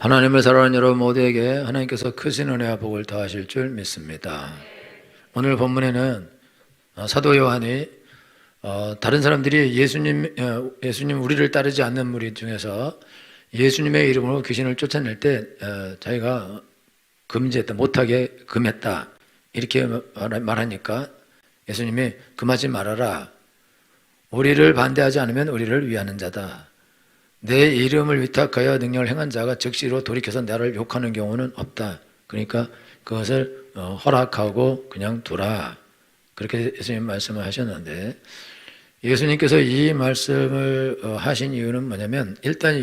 하나님을 사랑하는 여러분 모두에게 하나님께서 크신 은혜와 복을 더하실 줄 믿습니다. 오늘 본문에는 사도 요한이 다른 사람들이 예수님 우리를 따르지 않는 무리 중에서 예수님의 이름으로 귀신을 쫓아낼 때 자기가 금지했다, 못하게 금했다 이렇게 말하니까 예수님이 금하지 말아라. 우리를 반대하지 않으면 우리를 위하는 자다. 내 이름을 위탁하여 능력을 행한 자가 즉시로 돌이켜서 나를 욕하는 경우는 없다. 그러니까 그것을 허락하고 그냥 두라. 그렇게 예수님 말씀을 하셨는데, 예수님께서 이 말씀을 하신 이유는 뭐냐면, 일단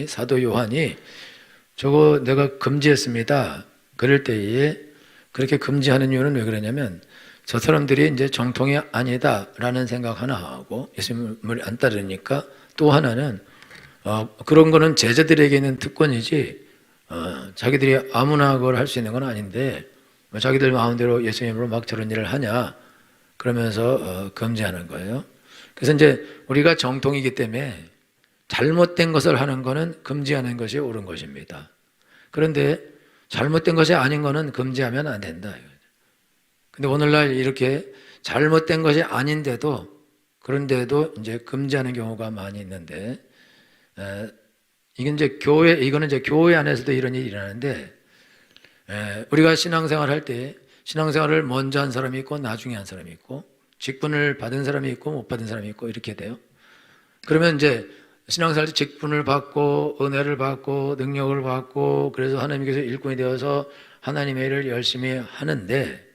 사도 요한이 저거 내가 금지했습니다. 그럴 때에 그렇게 금지하는 이유는 왜 그러냐면, 저 사람들이 이제 정통이 아니다라는 생각 하나 하고 예수님을 안 따르니까, 또 하나는 그런 거는 제자들에게 있는 특권이지 자기들이 아무나 그걸 할 수 있는 건 아닌데 자기들 마음대로 예수님으로 막 저런 일을 하냐 그러면서 금지하는 거예요. 그래서 이제 우리가 정통이기 때문에 잘못된 것을 하는 거는 금지하는 것이 옳은 것입니다. 그런데 잘못된 것이 아닌 거는 금지하면 안 된다. 근데 오늘날 이렇게 잘못된 것이 아닌데도 그런데도 이제 금지하는 경우가 많이 있는데, 이거는 이제 교회 안에서도 이런 일이 일어나는데, 우리가 신앙생활 할 때 신앙생활을 먼저 한 사람이 있고 나중에 한 사람이 있고 직분을 받은 사람이 있고 못 받은 사람이 있고 이렇게 돼요. 그러면 이제 신앙생활 때 직분을 받고 은혜를 받고 능력을 받고 그래서 하나님께서 일꾼이 되어서 하나님의 일을 열심히 하는데,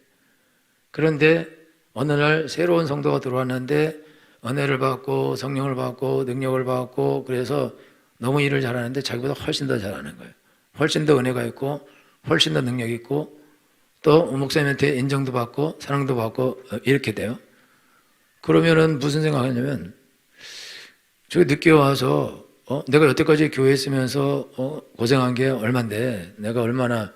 그런데 어느 날 새로운 성도가 들어왔는데 은혜를 받고 성령을 받고 능력을 받고 그래서 너무 일을 잘하는데 자기보다 훨씬 더 잘하는 거예요. 훨씬 더 은혜가 있고 훨씬 더 능력이 있고 또 목사님한테 인정도 받고 사랑도 받고 이렇게 돼요. 그러면은 무슨 생각하냐면, 저기 늦게 와서 내가 여태까지 교회에 있으면서 고생한 게 얼만데 내가 얼마나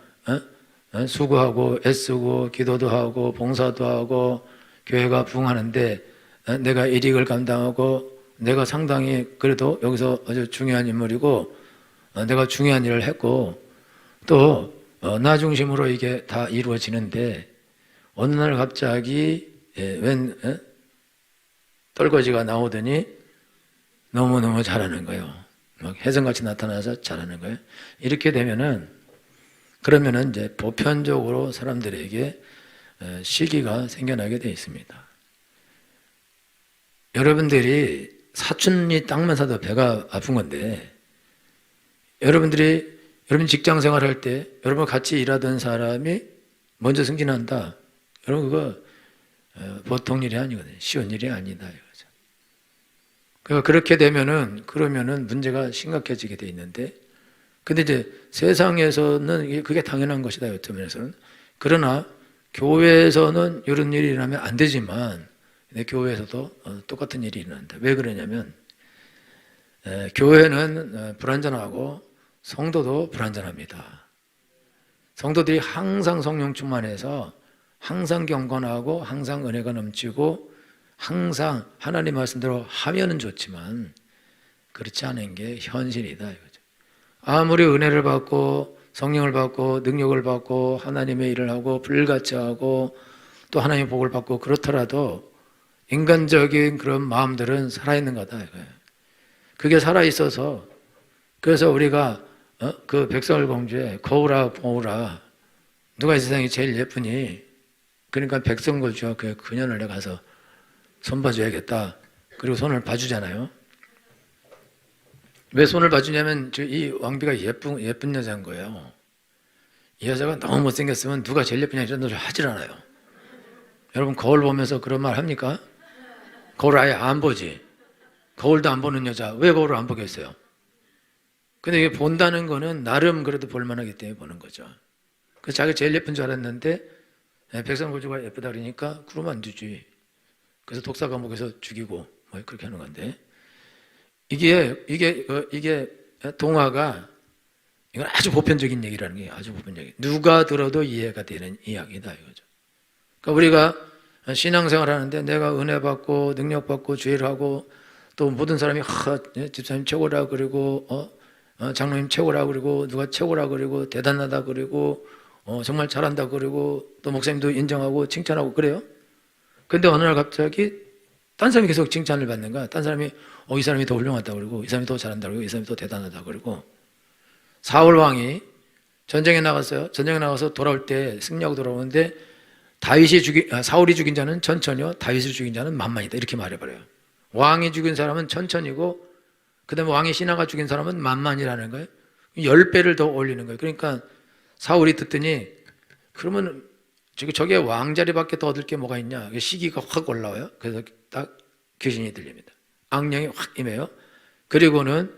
수고하고 애쓰고 기도도 하고 봉사도 하고 교회가 부흥하는데 내가 일익을 감당하고 내가 상당히 그래도 여기서 아주 중요한 인물이고 내가 중요한 일을 했고 또 나 중심으로 이게 다 이루어지는데 어느 날 갑자기 웬 떨거지가 나오더니 너무너무 잘하는 거예요. 막 혜성같이 나타나서 잘하는 거예요. 이렇게 되면은 그러면은 이제 보편적으로 사람들에게 시기가 생겨나게 되어 있습니다. 여러분들이 사촌이 땅만 사도 배가 아픈 건데, 여러분 직장 생활할 때 여러분 같이 일하던 사람이 먼저 승진한다. 여러분 그거 보통 일이 아니거든요. 쉬운 일이 아니다 이거죠. 그러니까 그렇게 되면은 그러면은 문제가 심각해지게 돼 있는데, 근데 이제 세상에서는 그게 당연한 것이다 어떤 면에서는. 그러나 교회에서는 이런 일이 일어나면 안 되지만 교회에서도 똑같은 일이 일어난다. 왜 그러냐면 교회는 불완전하고 성도도 불완전합니다. 성도들이 항상 성령 충만해서 항상 경건하고 항상 은혜가 넘치고 항상 하나님 말씀대로 하면은 좋지만 그렇지 않은 게 현실이다 이거죠. 아무리 은혜를 받고 성령을 받고 능력을 받고 하나님의 일을 하고 불같이 하고 또 하나님의 복을 받고 그렇더라도 인간적인 그런 마음들은 살아있는 거다 이거예요. 그게 살아있어서 그래서 우리가 그 백설공주의 거울아 보우라, 누가 이 세상에 제일 예쁘니? 그러니까 백설공주와 그 그녀를 가서 손 봐줘야겠다. 그리고 손을 봐주잖아요. 왜 손을 봐주냐면 이 왕비가 예쁜 여자인 거예요. 이 여자가 너무 못생겼으면 누가 제일 예쁘냐 이런 소리 하질 않아요. 여러분 거울 보면서 그런 말 합니까? 거울 아예 안 보지. 거울도 안 보는 여자 왜 거울을 안 보겠어요? 근데 이게 본다는 거는 나름 그래도 볼만하기 때문에 보는 거죠. 그래서 자기가 제일 예쁜 줄 알았는데 백설공주가 예쁘다 그러니까 그러면 안 되지. 그래서 독사 감옥에서 죽이고 뭐 그렇게 하는 건데, 이게 동화가 이건 아주 보편적인 얘기라는 게 아주 보편적인, 누가 들어도 이해가 되는 이야기다 이거죠. 그러니까 우리가 신앙생활 하는데 내가 은혜 받고 능력 받고 주의를 하고 또 모든 사람이 집사님 최고라 그리고 장로님 최고라고 그러고 누가 최고라고 그러고 대단하다 그러고 정말 잘한다 그러고 또 목사님도 인정하고 칭찬하고 그래요. 근데 어느 날 갑자기 딴 사람이 계속 칭찬을 받는 거야. 딴 사람이 이 사람이 더 훌륭하다 그러고 이 사람이 더 잘한다 그러고 이 사람이 더 대단하다 그러고. 사울 왕이 전쟁에 나갔어요. 전쟁에 나가서 돌아올 때 승리하고 돌아오는데 사울이 죽인 자는 천천히요, 다윗을 죽인 자는 만만이다 이렇게 말해버려요. 왕이 죽인 사람은 천천히고 그 다음에 왕의 신하가 죽인 사람은 만만이라는 거예요. 10배를 더 올리는 거예요. 그러니까 사울이 듣더니 그러면 저게 왕자리밖에 더 얻을 게 뭐가 있냐. 시기가 확 올라와요. 그래서 딱 귀신이 들립니다. 악령이 확 임해요. 그리고는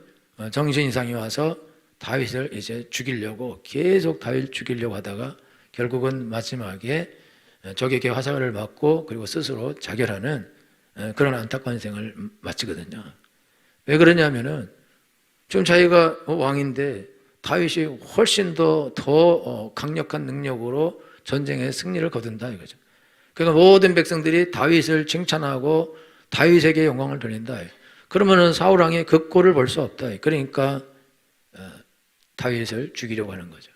정신 이상이 와서 다윗을 이제 죽이려고 계속 다윗을 죽이려고 하다가 결국은 마지막에 적에게 화살을 맞고 그리고 스스로 자결하는 그런 안타까운 생을 마치거든요. 왜 그러냐면은 지금 자기가 왕인데 다윗이 훨씬 더 강력한 능력으로 전쟁에 승리를 거둔다 이거죠. 그러니까 모든 백성들이 다윗을 칭찬하고 다윗에게 영광을 돌린다. 그러면은 사울 왕이 그 꼴을 볼 수 없다. 그러니까 다윗을 죽이려고 하는 거죠.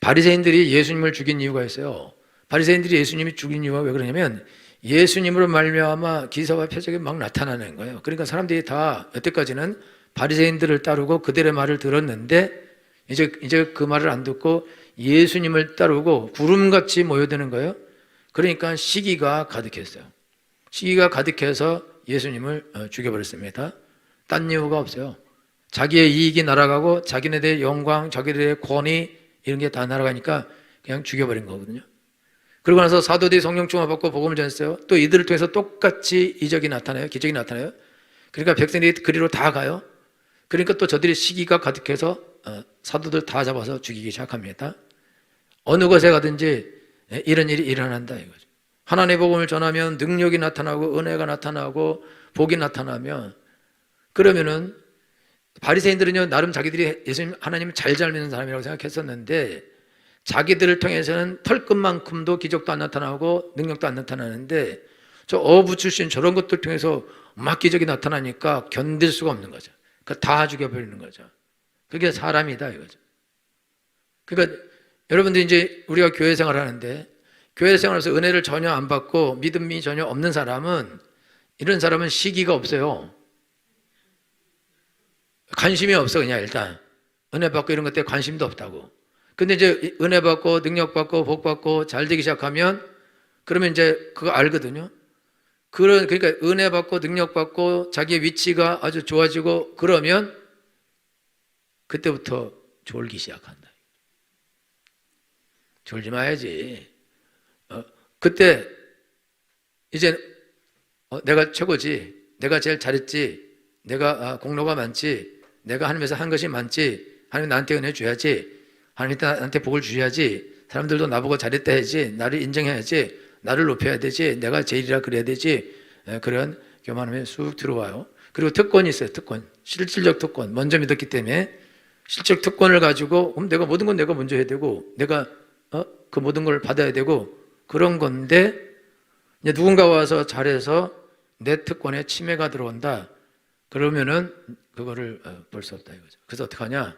바리새인들이 예수님을 죽인 이유가 있어요. 바리새인들이 예수님을 죽인 이유가 왜 그러냐면 예수님으로 말미암아 기사와 표적이 막 나타나는 거예요. 그러니까 사람들이 다 여태까지는 바리새인들을 따르고 그들의 말을 들었는데 이제 그 말을 안 듣고 예수님을 따르고 구름같이 모여드는 거예요. 그러니까 시기가 가득했어요. 시기가 가득해서 예수님을 죽여버렸습니다. 딴 이유가 없어요. 자기의 이익이 날아가고 자기네들의 영광, 자기들의 권위 이런 게 다 날아가니까 그냥 죽여버린 거거든요. 그러고 나서 사도들이 성령 충만받고 복음을 전했어요. 또 이들을 통해서 똑같이 이적이 나타나요. 기적이 나타나요. 그러니까 백성들이 그리로 다 가요. 그러니까 또 저들이 시기가 가득해서 사도들 다 잡아서 죽이기 시작합니다. 어느 곳에 가든지 이런 일이 일어난다 이거죠. 하나님의 복음을 전하면 능력이 나타나고 은혜가 나타나고 복이 나타나면 그러면은 바리새인들은요 나름 자기들이 예수님 하나님을 잘 믿는 사람이라고 생각했었는데 자기들을 통해서는 털끝만큼도 기적도 안 나타나고 능력도 안 나타나는데 저 어부 출신 저런 것들 통해서 막 기적이 나타나니까 견딜 수가 없는 거죠. 그러니까 다 죽여버리는 거죠. 그게 사람이다 이거죠. 그러니까 여러분들 이제 우리가 교회 생활하는데 교회 생활에서 은혜를 전혀 안 받고 믿음이 전혀 없는 사람은 이런 사람은 시기가 없어요. 관심이 없어 그냥 일단 은혜 받고 이런 것들에 관심도 없다고. 근데 이제 은혜 받고 능력 받고 복 받고 잘 되기 시작하면 그러면 이제 그거 알거든요. 그러니까 은혜 받고 능력 받고 자기의 위치가 아주 좋아지고 그러면 그때부터 졸기 시작한다. 졸지 마야지. 그때 이제 내가 최고지, 내가 제일 잘했지, 내가 공로가 많지, 내가 하나님에서 한 것이 많지, 하나님 나한테 은혜 줘야지, 하나님 나한테 복을 주셔야지, 사람들도 나보고 잘했다 해야지, 나를 인정해야지, 나를 높여야 되지, 내가 제일이라 그래야 되지. 그런 교만함이 쑥 들어와요. 그리고 특권이 있어요. 특권, 실질적 특권. 먼저 믿었기 때문에 실적 특권을 가지고 그럼 내가 모든 건 내가 먼저 해야 되고 내가 그 모든 걸 받아야 되고 그런 건데 이제 누군가 와서 잘해서 내 특권에 침해가 들어온다. 그러면은 그거를 볼 수 없다 이거죠. 그래서 어떻게 하냐?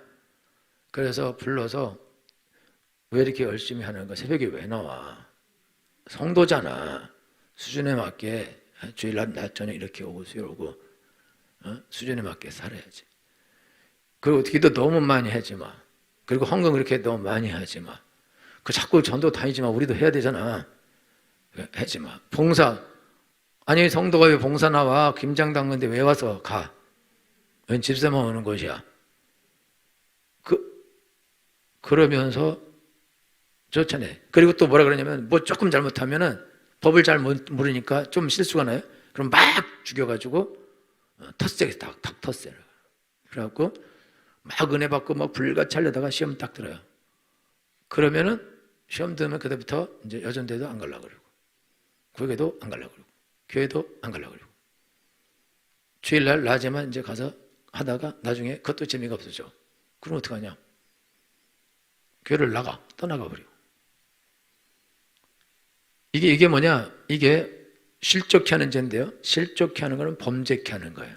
그래서 불러서 왜 이렇게 열심히 하는 거야? 새벽에 왜 나와? 성도잖아. 수준에 맞게 주일날 낮 저녁 이렇게 오고 수요일 오고 수준에 맞게 살아야지. 그리고 기도 너무 많이 하지 마. 그리고 헌금 그렇게 너무 많이 하지 마. 그 자꾸 전도 다니지 마. 우리도 해야 되잖아. 하지 마. 봉사. 아니 성도가 왜 봉사 나와? 김장 담그는데 왜 와서 가? 웬 집사만 오는 곳이야. 그러면서 좋잖아요. 그리고 또 뭐라 그러냐면 뭐 조금 잘못하면은 법을 잘 모르니까 좀 실수가 나요. 그럼 막 죽여가지고 텃세게 탁 텃세를. 그래갖고 막 은혜 받고 막 불같이 하려다가 시험 딱 들어요. 그러면은 시험 들면 그때부터 이제 여전대도 안 가려고 그러고 고객도 안 가려고 그러고 교회도 안 가려고 그러고 주일날 낮에만 이제 가서 하다가 나중에 그것도 재미가 없어져. 그럼 어떡하냐? 교회를 떠나가 버리고. 이게 뭐냐? 이게 실족케 하는 죄인데요. 실족케 하는 거는 범죄케 하는 거예요.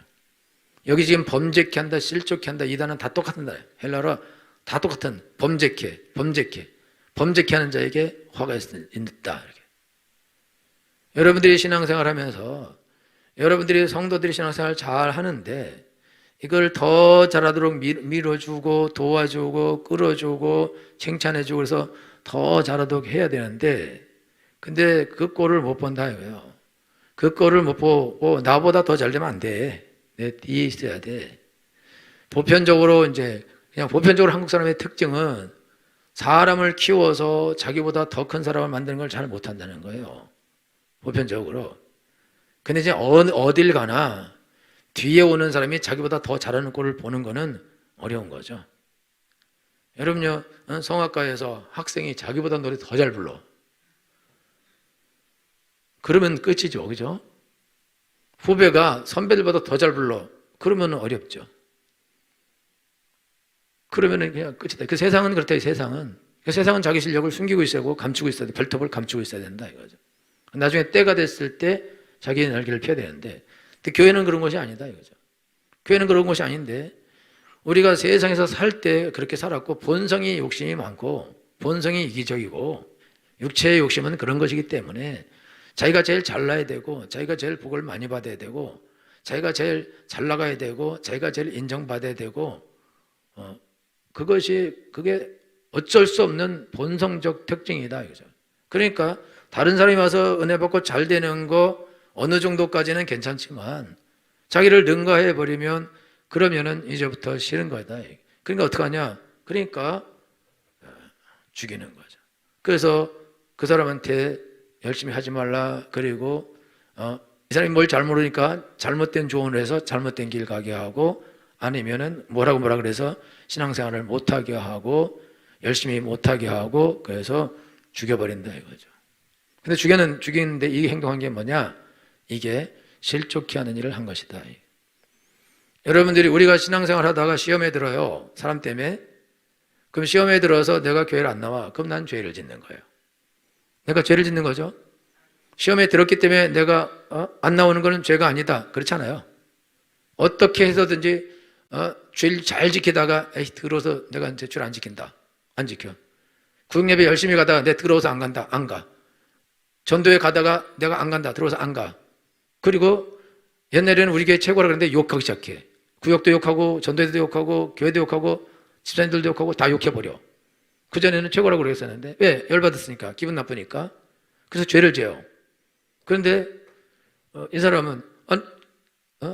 여기 지금 범죄케 한다, 실족케 한다, 이 단어는 다 똑같은 단어예요. 헬라어로 다 똑같은 범죄케 하는 자에게 화가 있다. 이렇게. 여러분들이 신앙생활 하면서 여러분들이 성도들이 신앙생활 잘 하는데 이걸 더 잘하도록 밀어주고 도와주고 끌어주고 칭찬해주고 그래서 더 잘하도록 해야 되는데 근데 그 꼴을 못 본다 이거예요. 그 꼴을 못 보고 나보다 더 잘 되면 안 돼. 내 뒤에 있어야 돼. 보편적으로 그냥 보편적으로 한국 사람의 특징은 사람을 키워서 자기보다 더 큰 사람을 만드는 걸 잘 못한다는 거예요. 보편적으로. 근데 이제 어딜 가나 뒤에 오는 사람이 자기보다 더 잘하는 꼴을 보는 거는 어려운 거죠. 여러분요, 성악가에서 학생이 자기보다 노래 더 잘 불러. 그러면 끝이죠. 그죠? 후배가 선배들보다 더 잘 불러. 그러면 어렵죠. 그러면 그냥 끝이다. 그 세상은 그렇다. 이 세상은. 그 세상은 자기 실력을 숨기고 있어야 하고 감추고 있어야 돼. 발톱을 감추고 있어야 된다 이거죠. 나중에 때가 됐을 때 자기의 날개를 펴야 되는데 근데 교회는 그런 것이 아니다 이거죠. 교회는 그런 것이 아닌데 우리가 세상에서 살 때 그렇게 살았고 본성이 욕심이 많고 본성이 이기적이고 육체의 욕심은 그런 것이기 때문에 자기가 제일 잘나야 되고 자기가 제일 복을 많이 받아야 되고 자기가 제일 잘 나가야 되고 자기가 제일 인정받아야 되고 그게 어쩔 수 없는 본성적 특징이다 이거죠. 그러니까 다른 사람이 와서 은혜 받고 잘 되는 거 어느 정도까지는 괜찮지만 자기를 능가해 버리면 그러면은 이제부터 싫은 거다. 그러니까 어떻게 하냐? 그러니까 죽이는 거죠. 그래서 그 사람한테 열심히 하지 말라. 그리고 이 사람이 뭘 잘 모르니까 잘못된 조언을 해서 잘못된 길 가게 하고 아니면은 뭐라 그래서 신앙생활을 못하게 하고 열심히 못하게 하고 그래서 죽여버린다 이거죠. 근데 죽이는데 이 행동한 게 뭐냐? 이게 실족케 하는 일을 한 것이다. 여러분들이 우리가 신앙생활 하다가 시험에 들어요. 사람 때문에. 그럼 시험에 들어서 내가 교회를 안 나와. 그럼 난 죄를 짓는 거예요. 내가 죄를 짓는 거죠. 시험에 들었기 때문에 내가 안 나오는 것은 죄가 아니다. 그렇잖아요. 어떻게 해서든지 죄를 잘 지키다가 들어서 내가 이제 죄를 안 지킨다. 안 지켜. 구역예배 열심히 가다가 내가 들어서 안 간다. 안 가. 전도에 가다가 내가 안 간다. 들어서 안 가. 그리고 옛날에는 우리 교회 최고라 그랬는데 욕하기 시작해. 구역도 욕하고 전도회도 욕하고 교회도 욕하고 집사님들도 욕하고 다 욕해버려. 그전에는 최고라고 그랬었는데 왜? 열받았으니까. 기분 나쁘니까. 그래서 죄를 지어요. 그런데 이 사람은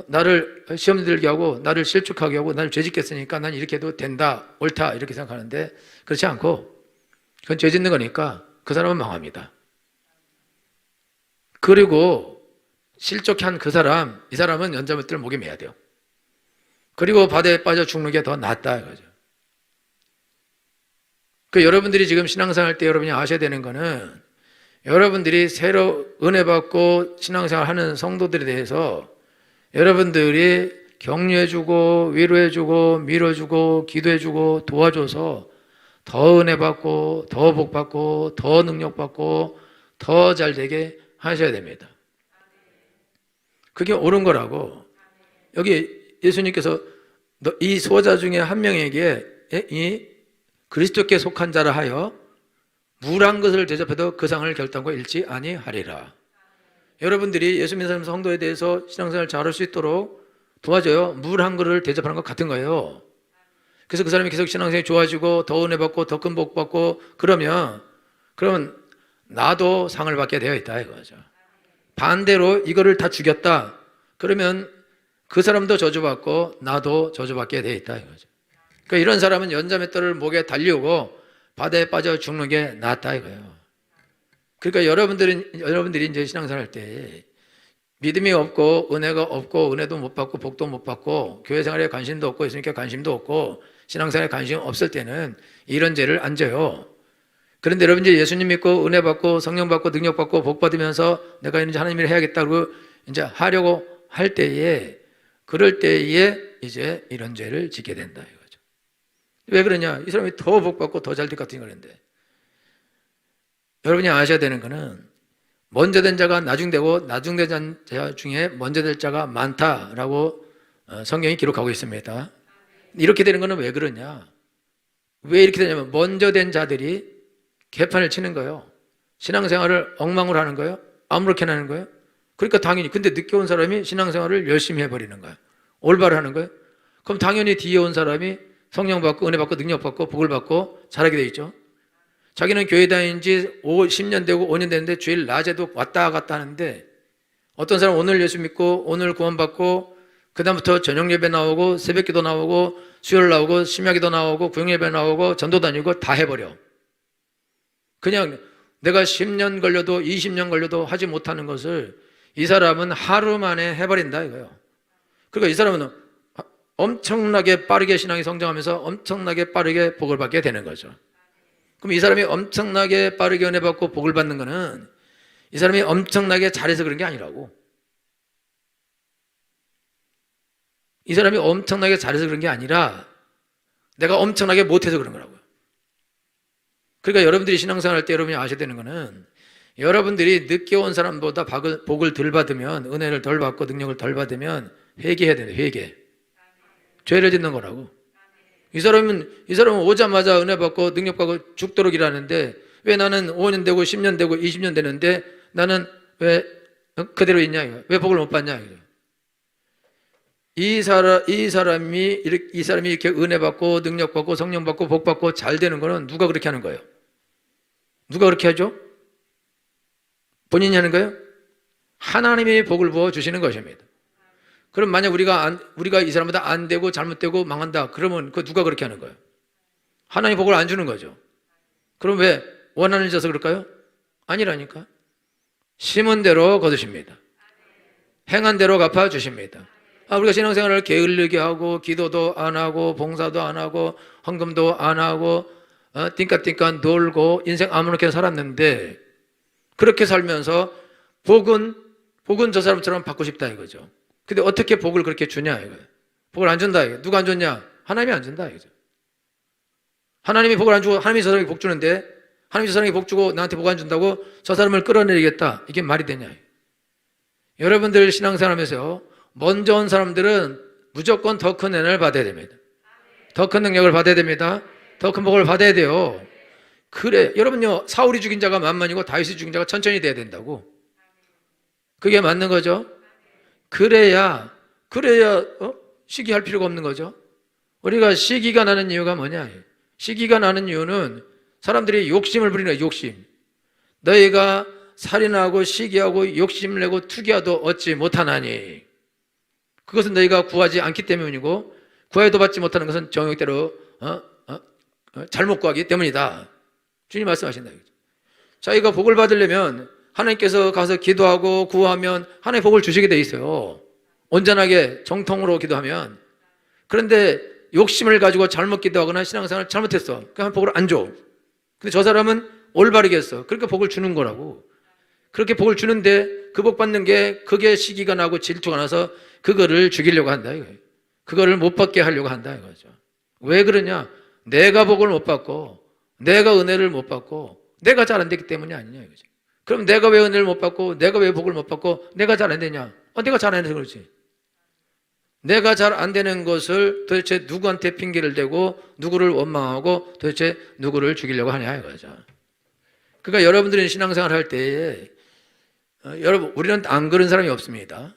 나를 시험 들게 하고 나를 실족하게 하고 나를 죄짓겠으니까 난 이렇게 해도 된다. 옳다. 이렇게 생각하는데 그렇지 않고 그건 죄 짓는 거니까 그 사람은 망합니다. 그리고 실족해 한 그 사람, 이 사람은 연자못들을 목에 매야 돼요. 그리고 바다에 빠져 죽는 게 더 낫다 이거죠. 여러분들이 지금 신앙생활 때 여러분이 아셔야 되는 거는 여러분들이 새로 은혜 받고 신앙생활 하는 성도들에 대해서 여러분들이 격려해주고 위로해주고 밀어주고 기도해주고 도와줘서 더 은혜 받고 더 복 받고 더 능력 받고 더 잘 되게 하셔야 됩니다. 그게 옳은 거라고. 여기 예수님께서 이 소자 중에 한 명에게 이 그리스도께 속한 자라 하여 물한 것을 대접해도 그 상을 결단코 잃지 아니하리라. 여러분들이 예수 믿는 사람 성도에 대해서 신앙생활 잘할 수 있도록 도와줘요. 물 한 그릇을 대접하는 것 같은 거예요. 그래서 그 사람이 계속 신앙생활이 좋아지고 더 은혜 받고 더 큰 복 받고 그러면 나도 상을 받게 되어 있다 이거죠. 반대로 이거를 다 죽였다. 그러면 그 사람도 저주받고 나도 저주받게 되어 있다 이거죠. 그러니까 이런 사람은 연자맷돌을 목에 달리우고 바다에 빠져 죽는 게 낫다 이거예요. 그러니까 여러분들이 이제 신앙생활 할 때 믿음이 없고 은혜가 없고 은혜도 못 받고 복도 못 받고 교회 생활에 관심도 없고 예수님께 관심도 없고 신앙생활에 관심 없을 때는 이런 죄를 안 져요. 그런데 여러분 이제 예수님 믿고 은혜 받고 성령 받고 능력 받고 복 받으면서 내가 이제 하나님 일을 해야겠다고 이제 하려고 할 때에 그럴 때에 이제 이런 죄를 짓게 된다 이거죠. 왜 그러냐? 이 사람이 더 복 받고 더 잘 될 것 같은 거는데 여러분이 아셔야 되는 거는 먼저 된 자가 나중되고 나중된 자 중에 먼저 될 자가 많다라고 성경이 기록하고 있습니다. 이렇게 되는 것은 왜 그러냐? 왜 이렇게 되냐면 먼저 된 자들이 개판을 치는 거예요. 신앙생활을 엉망으로 하는 거예요. 아무렇게나 하는 거예요. 그러니까 당연히 근데 늦게 온 사람이 신앙생활을 열심히 해버리는 거예요. 올바로 하는 거예요. 그럼 당연히 뒤에 온 사람이 성령 받고 은혜 받고 능력 받고 복을 받고 잘하게 돼 있죠. 자기는 교회 다닌 지 10년 되고 5년 됐는데 주일 낮에도 왔다 갔다 하는데 어떤 사람은 오늘 예수 믿고 오늘 구원받고 그 다음부터 저녁 예배 나오고 새벽 기도 나오고 수요일 나오고 심야 기도 나오고 구역 예배 나오고 전도 다니고 다 해버려. 그냥 내가 10년 걸려도 20년 걸려도 하지 못하는 것을 이 사람은 하루 만에 해버린다 이거예요. 그러니까 이 사람은 엄청나게 빠르게 신앙이 성장하면서 엄청나게 빠르게 복을 받게 되는 거죠. 그럼 이 사람이 엄청나게 빠르게 은혜 받고 복을 받는 거는 이 사람이 엄청나게 잘해서 그런 게 아니라고. 이 사람이 엄청나게 잘해서 그런 게 아니라 내가 엄청나게 못해서 그런 거라고요. 그러니까 여러분들이 신앙생활 할 때 여러분이 아셔야 되는 거는 여러분들이 늦게 온 사람보다 복을 덜 받으면 은혜를 덜 받고 능력을 덜 받으면 회개해야 돼요. 회개. 죄를 짓는 거라고. 이 사람은 오자마자 은혜 받고 능력 받고 죽도록 일하는데 왜 나는 5년 되고 10년 되고 20년 되는데 나는 왜 그대로 있냐? 왜 복을 못 받냐? 이 사람이 이렇게 은혜 받고 능력 받고 성령 받고 복 받고 잘 되는 거는 누가 그렇게 하는 거예요? 누가 그렇게 하죠? 본인이 하는 거예요? 하나님이 복을 부어 주시는 것입니다. 그럼 만약 우리가 이 사람보다 안 되고 잘못되고 망한다. 그러면 그 누가 그렇게 하는 거예요? 하나님 복을 안 주는 거죠. 그럼 왜 원한을 져서 그럴까요? 아니라니까. 심은 대로 거두십니다. 행한 대로 갚아 주십니다. 우리가 신앙생활을 게을르게 하고 기도도 안 하고 봉사도 안 하고 헌금도 안 하고 띵까띵까 놀고 인생 아무렇게나 살았는데 그렇게 살면서 복은 저 사람처럼 받고 싶다 이거죠. 근데 어떻게 복을 그렇게 주냐 이거예요. 복을 안 준다 이거예요. 누가 안 줬냐? 하나님이 안 준다 이거죠. 하나님이 복을 안 주고 하나님이 저 사람에게 복 주는데 하나님이 저 사람에게 복 주고 나한테 복 안 준다고 저 사람을 끌어내리겠다. 이게 말이 되냐? 여러분들 신앙생활하면서 먼저 온 사람들은 무조건 더 큰 은혜를 받아야 됩니다. 더 큰 능력을 받아야 됩니다. 더 큰 복을 받아야 돼요. 그래 여러분요 사울이 죽인 자가 만만이고 다윗이 죽인 자가 천천히 돼야 된다고. 그게 맞는 거죠. 그래야 시기할 필요가 없는 거죠. 우리가 시기가 나는 이유가 뭐냐? 시기가 나는 이유는 사람들이 욕심을 부리는 거예요. 욕심. 너희가 살인하고 시기하고 욕심을 내고 투기하도 얻지 못하나니 그것은 너희가 구하지 않기 때문이고 구해도 받지 못하는 것은 정욕대로 잘못 구하기 때문이다. 주님 말씀하신다. 자기가 복을 받으려면 하나님께서 가서 기도하고 구하면 하나님 복을 주시게 돼 있어요. 온전하게 정통으로 기도하면. 그런데 욕심을 가지고 잘못 기도하거나 신앙생활을 잘못했어. 그러니까 복을 안 줘. 근데 저 사람은 올바르게 했어. 그러니까 복을 주는 거라고. 그렇게 복을 주는데 그 복 받는 게 그게 시기가 나고 질투가 나서 그거를 죽이려고 한다 이거예요. 그거를 못 받게 하려고 한다 이거죠. 왜 그러냐? 내가 복을 못 받고 내가 은혜를 못 받고 내가 잘 안 됐기 때문이 아니냐 이거죠. 그럼 내가 왜 은혜를 못 받고 내가 왜 복을 못 받고 내가 잘 안 되냐? 내가 잘 안 돼서 그렇지. 내가 잘 안 되는 것을 도대체 누구한테 핑계를 대고 누구를 원망하고 도대체 누구를 죽이려고 하냐 이거죠. 그러니까 여러분들이 신앙생활 할 때에 여러분 우리는 안 그런 사람이 없습니다.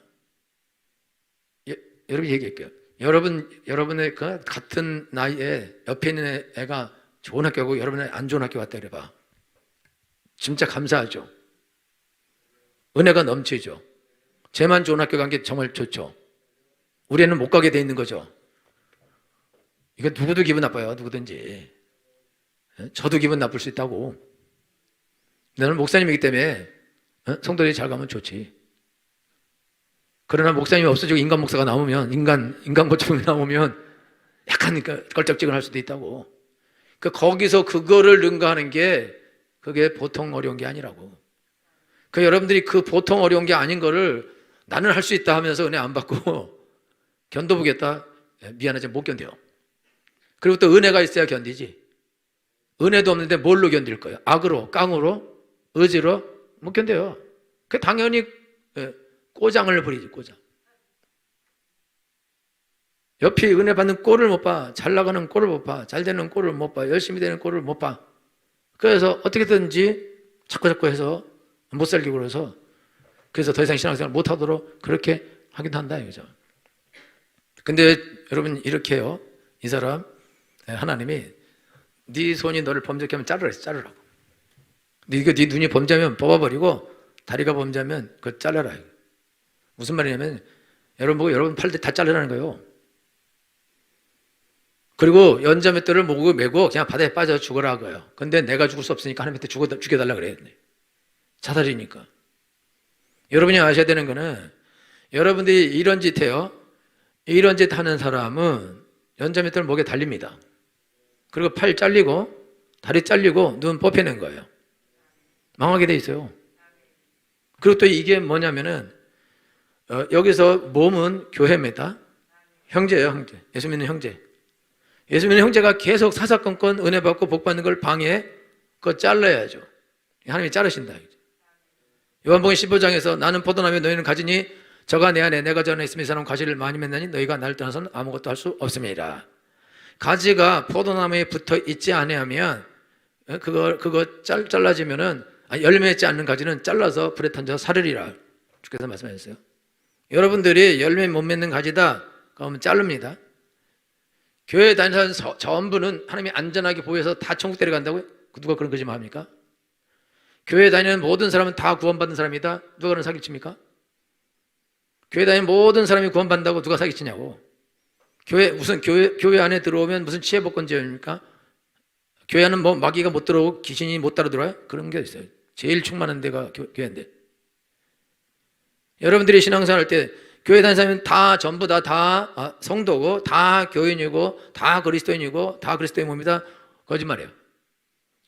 여러분 얘기할게요. 여러분의 그 같은 나이에 옆에 있는 애가 좋은 학교 가고 여러분의 안 좋은 학교 왔다 그래봐. 진짜 감사하죠. 은혜가 넘치죠. 쟤만 좋은 학교 간 게 정말 좋죠. 우리 애는 못 가게 돼 있는 거죠. 이거 누구도 기분 나빠요. 누구든지. 저도 기분 나쁠 수 있다고. 나는 목사님이기 때문에 성도들이 잘 가면 좋지. 그러나 목사님이 없어지고 인간 목사가 나오면 인간 고침이 나오면 약간 걸쩍지근할 수도 있다고. 거기서 그거를 능가하는 게 그게 보통 어려운 게 아니라고. 여러분들이 그 보통 어려운 게 아닌 거를 나는 할 수 있다 하면서 은혜 안 받고 견뎌보겠다? 미안하지만 못 견뎌요. 그리고 또 은혜가 있어야 견디지. 은혜도 없는데 뭘로 견딜 거예요? 악으로, 깡으로, 의지로 못 견뎌요. 당연히 꼬장을 부리지, 꼬장. 옆이 은혜 받는 꼴을 못 봐. 잘 나가는 꼴을 못 봐. 잘 되는 꼴을 못 봐. 열심히 되는 꼴을 못 봐. 그래서 어떻게든지 자꾸 해서 못 살기고 그래서 더 이상 신앙생활 못 하도록 그렇게 하기도 한다 이거죠. 근데 여러분 이렇게 해요. 이 사람 하나님이 네 손이 너를 범죄케 하면 자르라고. 네 눈이 범죄하면 뽑아버리고 다리가 범죄하면 그거 잘라라. 무슨 말이냐면 여러분 보고 여러분 팔 다 자르라는 거예요. 그리고 연자맷돌을 목을 메고 그냥 바다에 빠져 죽어라 하고요. 근데 내가 죽을 수 없으니까 하나님한테 죽여달라 그래요. 자살이니까. 여러분이 아셔야 되는 거는 여러분들이 이런 짓 해요. 이런 짓 하는 사람은 연자맷돌 목에 달립니다. 그리고 팔 잘리고 다리 잘리고 눈 뽑히는 거예요. 망하게 돼 있어요. 그리고 또 이게 뭐냐면은 여기서 몸은 교회입니다. 형제예요, 형제. 예수 믿는 형제. 예수 믿는 형제가 계속 사사건건 은혜 받고 복 받는 걸 방해해. 그거 잘라야죠. 하나님이 자르신다. 요한복음 15장에서 나는 포도나무에 너희는 가지니 저가 내 안에 내가 저 안에 있으면 이 사람은 가지를 많이 맺나니 너희가 나를 떠나서는 아무것도 할 수 없음이라. 가지가 포도나무에 붙어 있지 아니하면 그거 잘라지면은 열매 맺지 않는 가지는 잘라서 불에 던져 사르리라. 주께서 말씀하셨어요. 여러분들이 열매 못 맺는 가지다 그러면 자릅니다. 교회 다니는 사람 전부는 하나님이 안전하게 보호해서 다 천국 데려간다고요? 누가 그런 거짓말 합니까? 교회 다니는 모든 사람은 다 구원받은 사람이다. 누가 그런 사기칩니까? 교회 다니는 모든 사람이 구원받는다고 누가 사기치냐고. 교회 안에 들어오면 무슨 치해복권제입니까? 교회 안은 뭐 마귀가 못 들어오고 귀신이 못 따라 들어와요? 그런 게 있어요. 제일 충만한 데가 교회인데. 여러분들이 신앙생활 할 때 교회 다니는 사람은 다 전부 다 성도고 다 교인이고 다 그리스도인이고 다 그리스도의 몸이다. 거짓말이에요.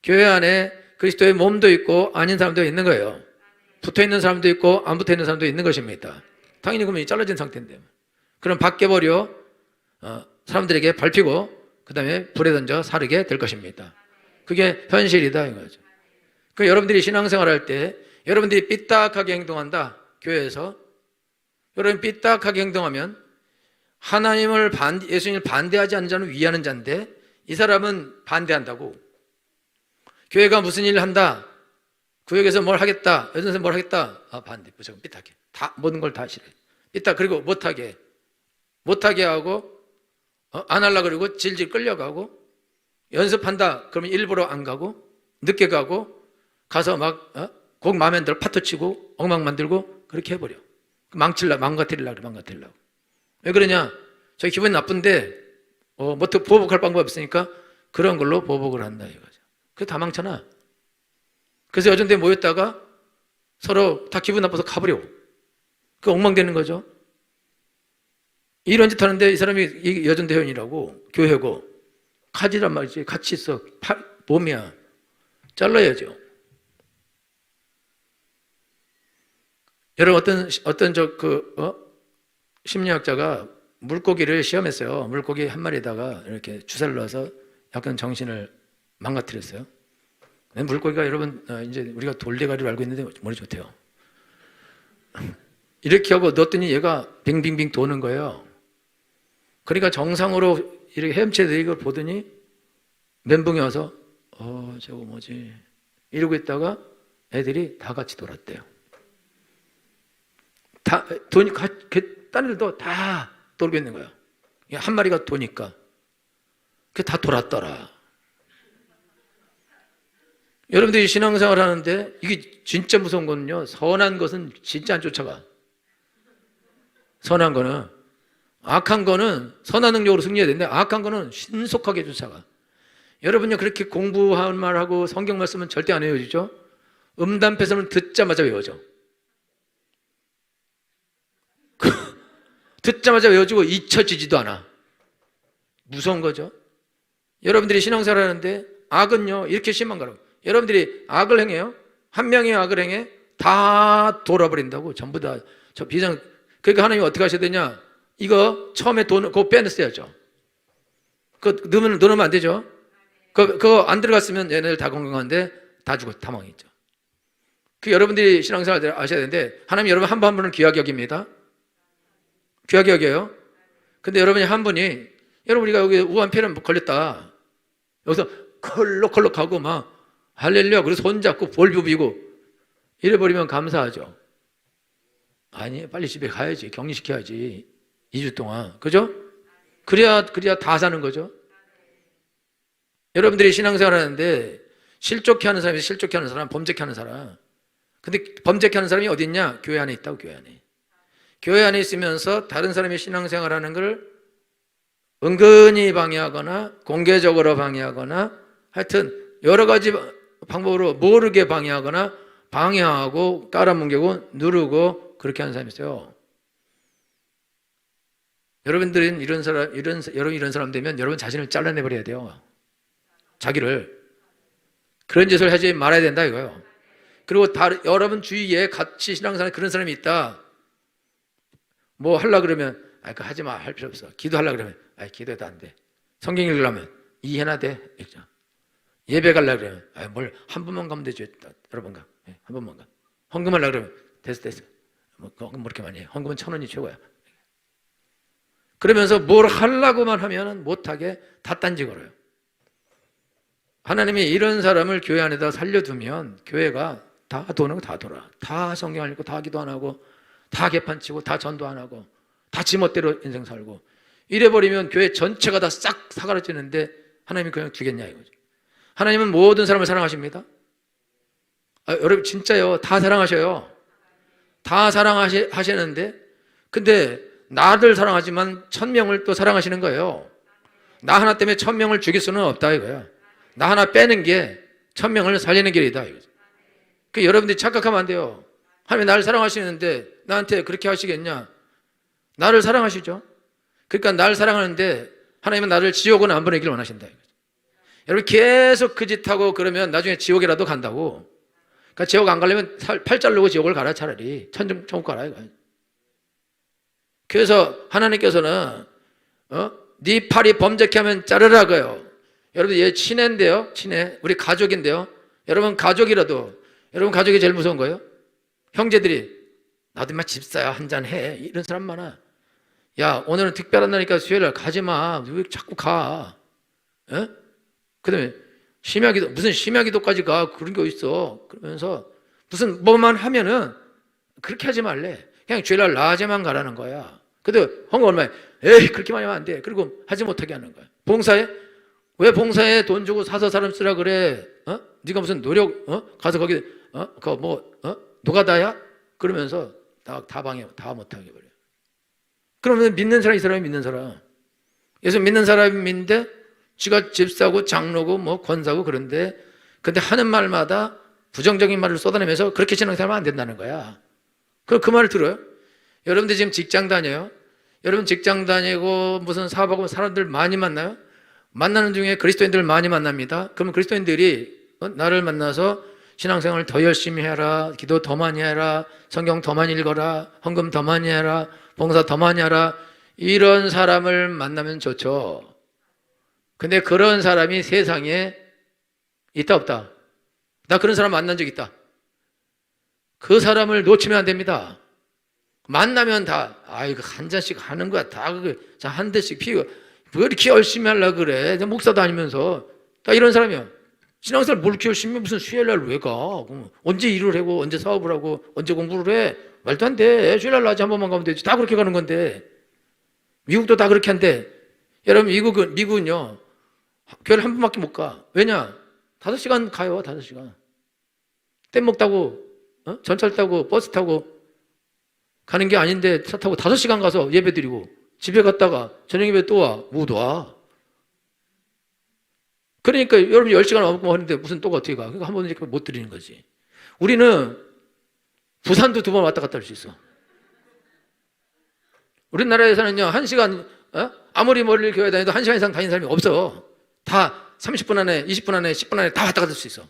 교회 안에 그리스도의 몸도 있고 아닌 사람도 있는 거예요. 붙어 있는 사람도 있고 안 붙어 있는 사람도 있는 것입니다. 당연히 그러면 잘라진 상태인데. 그럼 밖에 버려 사람들에게 밟히고 그 다음에 불에 던져 사르게 될 것입니다. 그게 현실이다 이거죠. 그 여러분들이 신앙생활 할 때 여러분들이 삐딱하게 행동한다. 교회에서 여러분 삐딱하게 행동하면 하나님을 예수님을 반대하지 않는 자는 위하는 자인데 이 사람은 반대한다고. 교회가 무슨 일을 한다. 구역에서 뭘 하겠다. 여전에서 뭘 하겠다. 반대. 무조건 삐딱해. 다 모든 걸 다 싫어해. 삐딱 그리고 못하게 하고 안 하려고 그러고 질질 끌려가고 연습한다. 그러면 일부러 안 가고 늦게 가고 가서 막 곡 마음에 안 들어 파토 치고 엉망 만들고 그렇게 해버려. 망가뜨리려고. 왜 그러냐? 저희 기분이 나쁜데 보복할 방법이 없으니까 그런 걸로 보복을 한다 이거죠. 그게 다 망쳐놔. 그래서 여전대 모였다가 서로 다 기분 나빠서 가버려. 그 엉망되는 거죠. 이런 짓 하는데 이 사람이 여전대 회원이라고 교회고 가지란 말이지. 같이 있어. 몸이야. 잘라야죠. 여러분 어떤 심리학자가 물고기를 시험했어요. 물고기 한 마리에다가 이렇게 주사를 넣어서 약간 정신을 망가뜨렸어요. 물고기가 여러분 이제 우리가 돌대가리로 알고 있는데 머리 좋대요. 이렇게 하고 넣었더니 얘가 빙빙빙 도는 거예요. 그러니까 정상으로 이렇게 헤엄쳐서 이걸 보더니 멘붕이 와서 저거 뭐지 이러고 있다가 애들이 다 같이 돌았대요. 딴 애들도 다 돌고 있는 거예요. 한 마리가 도니까 그게 다 돌았더라. 여러분들이 신앙생활 하는데 이게 진짜 무서운 거는요. 선한 것은 진짜 안 쫓아가. 선한 거는 악한 거는 선한 능력으로 승리해야 되는데 악한 거는 신속하게 쫓아가. 여러분요 그렇게 공부한 말하고 성경 말씀은 절대 안 외워지죠. 음담패설은 듣자마자 외워져. 듣자마자 외워지고 잊혀지지도 않아. 무서운 거죠. 여러분들이 신앙생활 하는데 악은요 이렇게 심한 거라고. 여러분들이 악을 행해요. 한 명이 악을 행해 다 돌아버린다고. 전부 다 저 비상. 그러니까 하나님이 어떻게 하셔야 되냐. 이거 처음에 돈 그거 빼냈어야죠. 그거 넣으면 안 되죠. 그거 안 들어갔으면 얘네들 다 건강한데 다 죽어 다 망했죠. 그 여러분들이 신앙생활 아셔야 되는데 하나님 여러분 한 번 한 번은 귀하게 여깁니다. 귀하게 여겨요. 근데 여러분이 한 분이, 여러분 우리가 여기 우한폐렴 걸렸다. 여기서 컬럭컬럭하고 막 할렐루야 그래서 손잡고 볼 부비고 이래버리면 감사하죠. 아니 빨리 집에 가야지. 격리시켜야지. 2주 동안. 그죠? 그래야 다 사는 거죠. 여러분들이 신앙생활 하는데 실족해 하는 사람이 실족해 하는 사람, 범죄케 하는 사람. 근데 범죄케 하는 사람이 어디 있냐? 교회 안에 있다고, 교회 안에. 교회 안에 있으면서 다른 사람이 신앙생활 하는 걸 은근히 방해하거나 공개적으로 방해하거나 하여튼 여러 가지 방법으로 모르게 방해하거나 방해하고 깔아뭉개고 누르고 그렇게 하는 사람이 있어요. 여러분들은 이런 사람 되면 여러분 자신을 잘라내버려야 돼요. 자기를. 그런 짓을 하지 말아야 된다 이거예요. 그리고 여러분 주위에 같이 신앙생활 그런 사람이 있다. 뭐 하려고 그러면 그거 하지 마, 할 필요 없어. 기도하려고 그러면 기도해도 안 돼. 성경 읽으려면 이해나 돼. 읽자. 예배 가려고 그러면 뭘 한 번만 가면 되죠. 여러 번 가. 한 번만 가. 헌금하려고 그러면 됐어. 헌금 그렇게 많이 해. 헌금은 1,000원이 최고야. 그러면서 뭘 하려고만 하면 못하게 다 딴지 걸어요. 하나님이 이런 사람을 교회 안에다 살려두면 교회가 다 도는 거 다 돌아. 다 성경 안 읽고 다 기도 안 하고 다 개판치고 다 전도 안 하고 다 지멋대로 인생 살고 이래버리면 교회 전체가 다 싹 사그라지는데 하나님이 그냥 두겠냐 이거죠. 하나님은 모든 사람을 사랑하십니다. 여러분 진짜요. 다 사랑하셔요. 다 사랑하시는데 근데 나를 사랑하지만 1,000명을 또 사랑하시는 거예요. 나 하나 때문에 1,000명을 죽일 수는 없다 이거야. 나 하나 빼는 게 1,000명을 살리는 길이다 이거죠. 그 여러분들이 착각하면 안 돼요. 하나님이 나를 사랑하시는데 나한테 그렇게 하시겠냐? 나를 사랑하시죠. 그러니까 나를 사랑하는데 하나님은 나를 지옥은 안 보내기를 원하신다 이거죠. 여러분 계속 그 짓 하고 그러면 나중에 지옥이라도 간다고. 그러니까 지옥 안 가려면 팔 자르고 지옥을 가라 차라리. 천국 가라 이거. 그래서 하나님께서는 네 팔이 범죄케 하면 자르라고요. 여러분 얘 친애인데요. 친애. 우리 가족인데요. 여러분 가족이라도 여러분 가족이 제일 무서운 거예요. 형제들이 나도 인마 집사야 한잔 해. 이런 사람 많아. 야 오늘은 특별한 날이니까 수요일날 가지 마. 왜 자꾸 가? 그 다음에 심야기도 무슨 심야기도까지 가. 그런 게 어딨어. 그러면서 무슨 뭐만 하면은 그렇게 하지 말래. 그냥 주일날 낮에만 가라는 거야. 근데 헌금 얼마에? 에이 그렇게 많이 하면 안 돼. 그리고 하지 못하게 하는 거야. 봉사해? 왜 봉사해? 돈 주고 사서 사람 쓰라 그래? 네가 무슨 노력? 가서 거기 그거 뭐 노가다야? 그러면서 다 방해, 다 못하게 버려. 그러면 믿는 사람이 이 사람이 믿는 사람. 예수 믿는 사람인데 지가 집사고 장로고 뭐 권사고 그런데 근데 하는 말마다 부정적인 말을 쏟아내면서 그렇게 신앙생활하면 안 된다는 거야. 그 말을 들어요? 여러분들 지금 직장 다녀요? 여러분 직장 다니고 무슨 사업하고 사람들 많이 만나요? 만나는 중에 그리스도인들 많이 만납니다. 그러면 그리스도인들이 나를 만나서 신앙생활 더 열심히 해라, 기도 더 많이 해라, 성경 더 많이 읽어라, 헌금 더 많이 해라, 봉사 더 많이 하라, 이런 사람을 만나면 좋죠. 근데 그런 사람이 세상에 있다 없다? 나 그런 사람 만난 적 있다. 그 사람을 놓치면 안 됩니다. 만나면 다 이거 한 잔씩 하는 거야. 다 한 대씩 피우고 왜 이렇게 열심히 하려고 그래? 목사도 아니면서 다 이런 사람이야. 신앙생활 뭘 이렇게 열심히 해? 무슨 수요일날 왜 가? 언제 일을 하고 언제 사업을 하고 언제 공부를 해? 말도 안 돼. 주일날 낮에 한 번만 가면 되지. 다 그렇게 가는 건데. 미국도 다 그렇게 한대. 여러분 미국은요 교회를 한 번밖에 못 가. 왜냐? 5시간 가요. 5시간. 뗏 먹다고 전철 타고 버스 타고 가는 게 아닌데 차 타고 5시간 가서 예배 드리고 집에 갔다가 저녁 예배 또 와. 못 와. 그러니까 여러분이 10시간 넘고 하는데 무슨 또 어떻게 가? 그러니까 한 번은 못 드리는 거지. 우리는 부산도 2번 왔다 갔다 할 수 있어. 우리나라에서는요 1시간 아무리 멀리 교회 다녀도 1시간 이상 다니는 사람이 없어. 다 30분 안에 20분 안에 10분 안에 다 왔다 갔다 할 수 있어.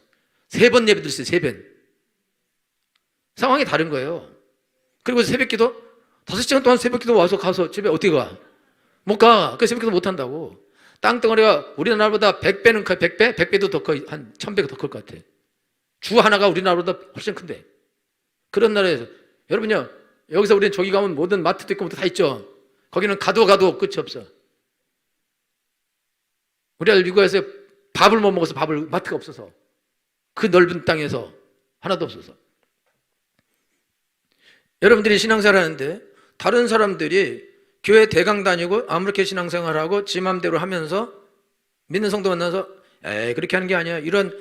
3번 예배 드릴 수 있어요. 3번. 상황이 다른 거예요. 그리고 새벽기도 5시간 동안 새벽기도 와서 가서 집에 어떻게 가? 못 가. 그 새벽기도 못 한다고. 땅덩어리가 우리나라보다 100배는 커. 100배? 100배도 더 커. 한 1000배가 더 클 것 같아. 주 하나가 우리나라보다 훨씬 큰데. 그런 나라에서 여러분요 여기서 우리는 저기 가면 모든 마트도 있고 다 있죠. 거기는 가도 끝이 없어. 우리 아들 미국에서 밥을 못 먹어서 마트가 없어서 그 넓은 땅에서 하나도 없어서. 여러분들이 신앙생활 하는데 다른 사람들이 교회 대강 다니고 아무렇게 신앙생활하고 지 맘대로 하면서 믿는 성도 만나서 에이 그렇게 하는 게 아니야 이런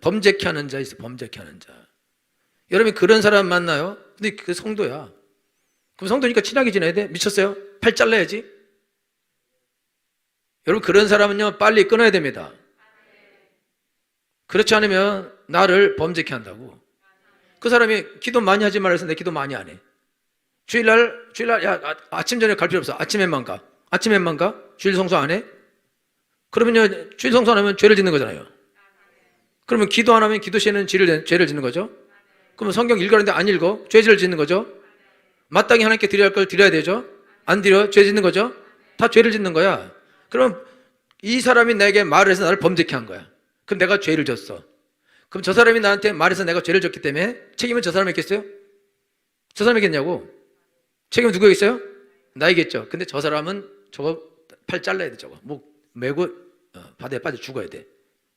범죄케 하는 자 있어. 범죄케 하는 자. 여러분이 그런 사람 만나요? 근데 그 성도야. 그럼 성도니까 친하게 지내야 돼? 미쳤어요? 팔 잘라야지. 여러분 그런 사람은요 빨리 끊어야 됩니다. 그렇지 않으면 나를 범죄케 한다고. 그 사람이 기도 많이 하지 말아서 내 기도 많이 안 해. 주일날 야 아침 저녁 갈 필요 없어. 아침에만 가. 주일 성수 안 해? 그러면요 주일 성수 안 하면 죄를 짓는 거잖아요. 그러면 기도 안 하면 기도 시에는 죄를 짓는 거죠. 그러면 성경 읽으라는데 안 읽어? 죄를 짓는 거죠. 마땅히 하나님께 드려야 할 걸 드려야 되죠. 안 드려? 죄 짓는 거죠. 다 죄를 짓는 거야. 그럼 이 사람이 내게 말을 해서 나를 범죄케 한 거야. 그럼 내가 죄를 졌어. 그럼 저 사람이 나한테 말해서 내가 죄를 졌기 때문에 책임은 저 사람이겠어요? 저 사람이겠냐고. 책임은 누구겠어요? 나이겠죠. 근데 저 사람은 저거 팔 잘라야 돼. 저거 목 메고 바다에 빠져 죽어야 돼.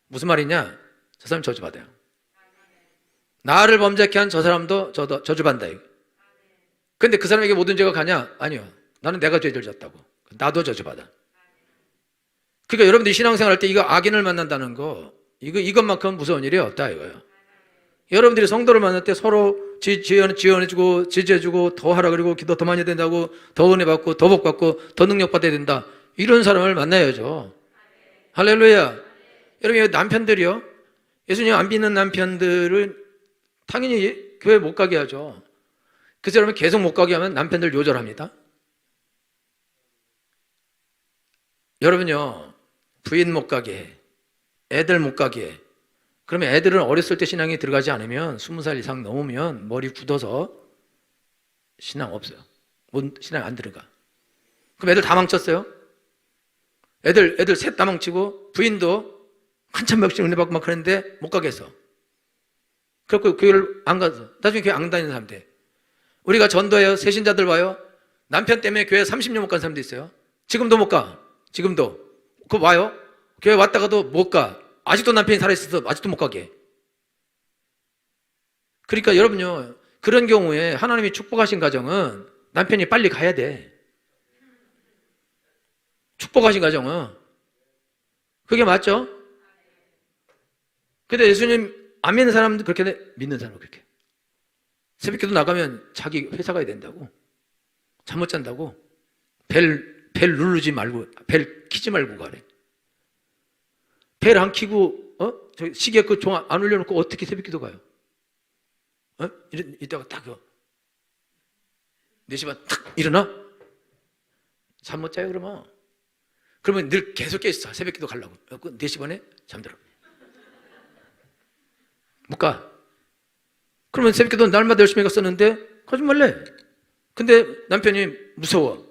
무슨 말이냐? 저 사람 저주받아요. 나를 범죄케 한 저 사람도 저주받는다. 근데 그 사람에게 모든 죄가 가냐? 아니요. 나는 내가 죄를 졌다고. 나도 저주받아. 그러니까 여러분들이 신앙생활 할 때 이거 악인을 만난다는 거 이것만큼 무서운 일이 없다 이거예요. 여러분들이 성도를 만날 때 서로 지원해주고 지지해주고 더 하라 그리고 기도 더 많이 해야 된다고 더 은혜 받고 더 복 받고 더 능력 받아야 된다. 이런 사람을 만나야죠. 할렐루야. 여러분 남편들이요. 예수님 안 믿는 남편들은 당연히 교회 못 가게 하죠. 그 사람은 계속 못 가게 하면 남편들 요절합니다. 여러분요 부인 못 가게 해. 애들 못 가게 해. 그러면 애들은 어렸을 때 신앙에 들어가지 않으면 20살 이상 넘으면 머리 굳어서 신앙 없어요. 신앙 안 들어가. 그럼 애들 다 망쳤어요. 애들 셋 다 망치고 부인도 한참 몇씩 은혜 받고 막 그랬는데 못 가게 했어. 그래서 교회를 안 가서 나중에 교회 안 다니는 사람 돼. 우리가 전도해요. 새신자들 와요. 남편 때문에 교회 30년 못 간 사람도 있어요. 지금도 못 가. 지금도. 그거 와요. 교회 왔다가도 못 가. 아직도 남편이 살아있어서 아직도 못 가게. 그러니까 여러분요 그런 경우에 하나님이 축복하신 가정은 남편이 빨리 가야 돼. 축복하신 가정은 그게 맞죠? 근데 예수님 안 믿는 사람도 그렇게 돼. 믿는 사람은 그렇게. 새벽기도 나가면 자기 회사 가야 된다고. 잠 못 잔다고. 벨 누르지 말고 벨 키지 말고 가래. 벨 안 키고 저 시계 그 종 안 올려놓고 어떻게 새벽기도 가요? 이따가 딱 4시 반 탁 일어나? 잠 못 자요 그러면? 그러면 늘 계속 깨있어. 새벽기도 가려고. 4시 반에 잠들어. 못 가. 그러면 새벽기도 날마다 열심히 갔었는데 거짓말래. 근데 남편이 무서워.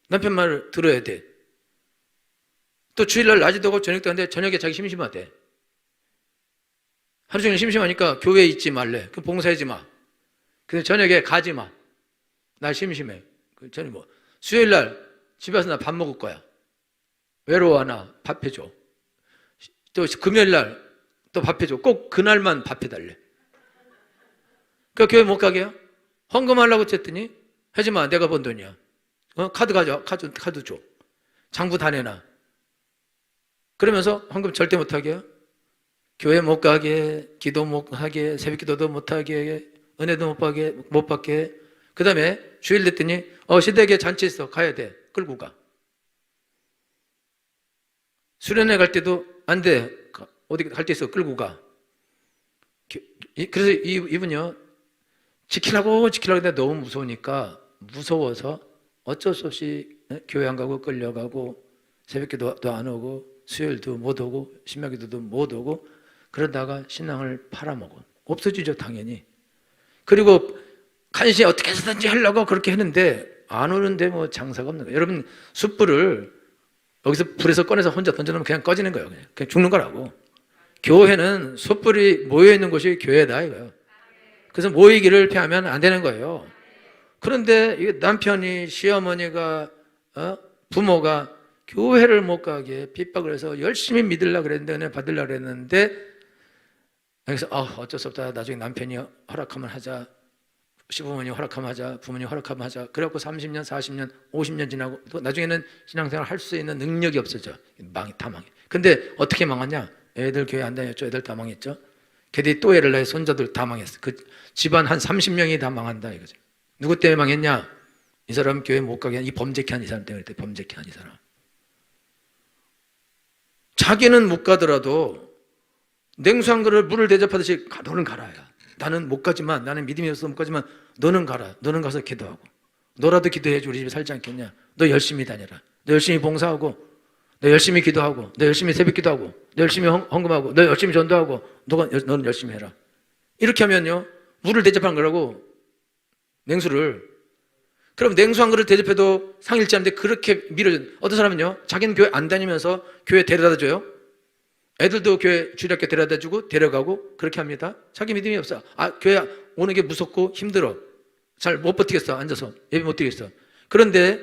남편 말을 들어야 돼. 또 주일날 낮에도 가고 저녁도 하는데 저녁에 자기 심심하대. 하루 종일 심심하니까 교회에 있지 말래. 그럼 봉사하지 마. 근데 저녁에 가지 마. 날 심심해. 저는 수요일날 집에 와서 나 밥 먹을 거야. 외로워하나 밥 해줘. 또 금요일날 또 밥 해줘. 꼭 그날만 밥 해달래. 그러니까 교회 못 가게요? 헌금하려고 했더니 하지 마. 내가 번 돈이야. 카드 가져. 카드 줘. 장부 다 내놔. 그러면서 헌금 절대 못 하게요. 교회 못 가게, 기도 못 하게, 새벽 기도도 못 하게, 은혜도 못 받게. 그 다음에 주일 됐더니 시댁에 잔치 있어. 가야 돼. 끌고 가. 수련회 갈 때도 안 돼. 어디 갈 때 있어. 끌고 가. 그래서 이분요 지키려고 했는데 너무 무서우니까 무서워서 어쩔 수 없이 교회 안 가고 끌려가고 새벽기도도 안 오고 수요일도 못 오고 신명기도도 못 오고 그러다가 신앙을 팔아먹어. 없어지죠 당연히. 그리고 간신히 어떻게 해서든지 하려고 그렇게 했는데 안 오는데 뭐 장사가 없는 거예요. 여러분 숯불을 여기서 불에서 꺼내서 혼자 던져놓으면 그냥 꺼지는 거예요. 그냥 죽는 거라고. 교회는 숯불이 모여있는 곳이 교회다 이거예요. 그래서 모이기를 피하면 안 되는 거예요. 그런데 이게 남편이, 시어머니가, 부모가 교회를 못 가게 핍박을 해서 열심히 믿으려고 그랬는데, 은혜 받으려고 그랬는데, 여기서 어쩔 수 없다. 나중에 남편이 허락하면 하자. 시부모님 허락하면 하자. 부모님 허락하면 하자. 그래갖고 30년, 40년, 50년 지나고 또 나중에는 신앙생활 할 수 있는 능력이 없어져. 다 망해. 근데 어떻게 망하냐? 애들 교회 안 다녔죠. 애들 다 망했죠. 걔들이 또 애를 낳아 손자들 다 망했어. 그 집안 한 30명이 다 망한다 이거죠. 누구 때문에 망했냐? 이 사람 교회 못 가게 한 이 범죄케 한 이 사람 때문에. 범죄케 한 이 사람. 자기는 못 가더라도 냉수한 그릇 물을 대접하듯이 너는 가라야. 나는 못 가지만, 나는 믿음이 없어서 못 가지만 너는 가라. 너는 가서 기도하고. 너라도 기도해줘. 우리 집에 살지 않겠냐? 너 열심히 다녀라. 너 열심히 봉사하고, 너 열심히 기도하고, 너 열심히 새벽 기도하고, 너 열심히 헌금하고, 너 열심히 전도하고, 너는 열심히 해라. 이렇게 하면요, 물을 대접한 거라고, 냉수를. 그럼 냉수한 그릇 대접해도 상일치한데 그렇게 밀어줘. 어떤 사람은요, 자기는 교회 안 다니면서 교회 데려다 줘요. 애들도 교회 주일학교 데려다 주고 데려가고 그렇게 합니다. 자기 믿음이 없어. 교회 오는 게 무섭고 힘들어. 잘 못 버티겠어. 앉아서 예배 못 드리겠어. 그런데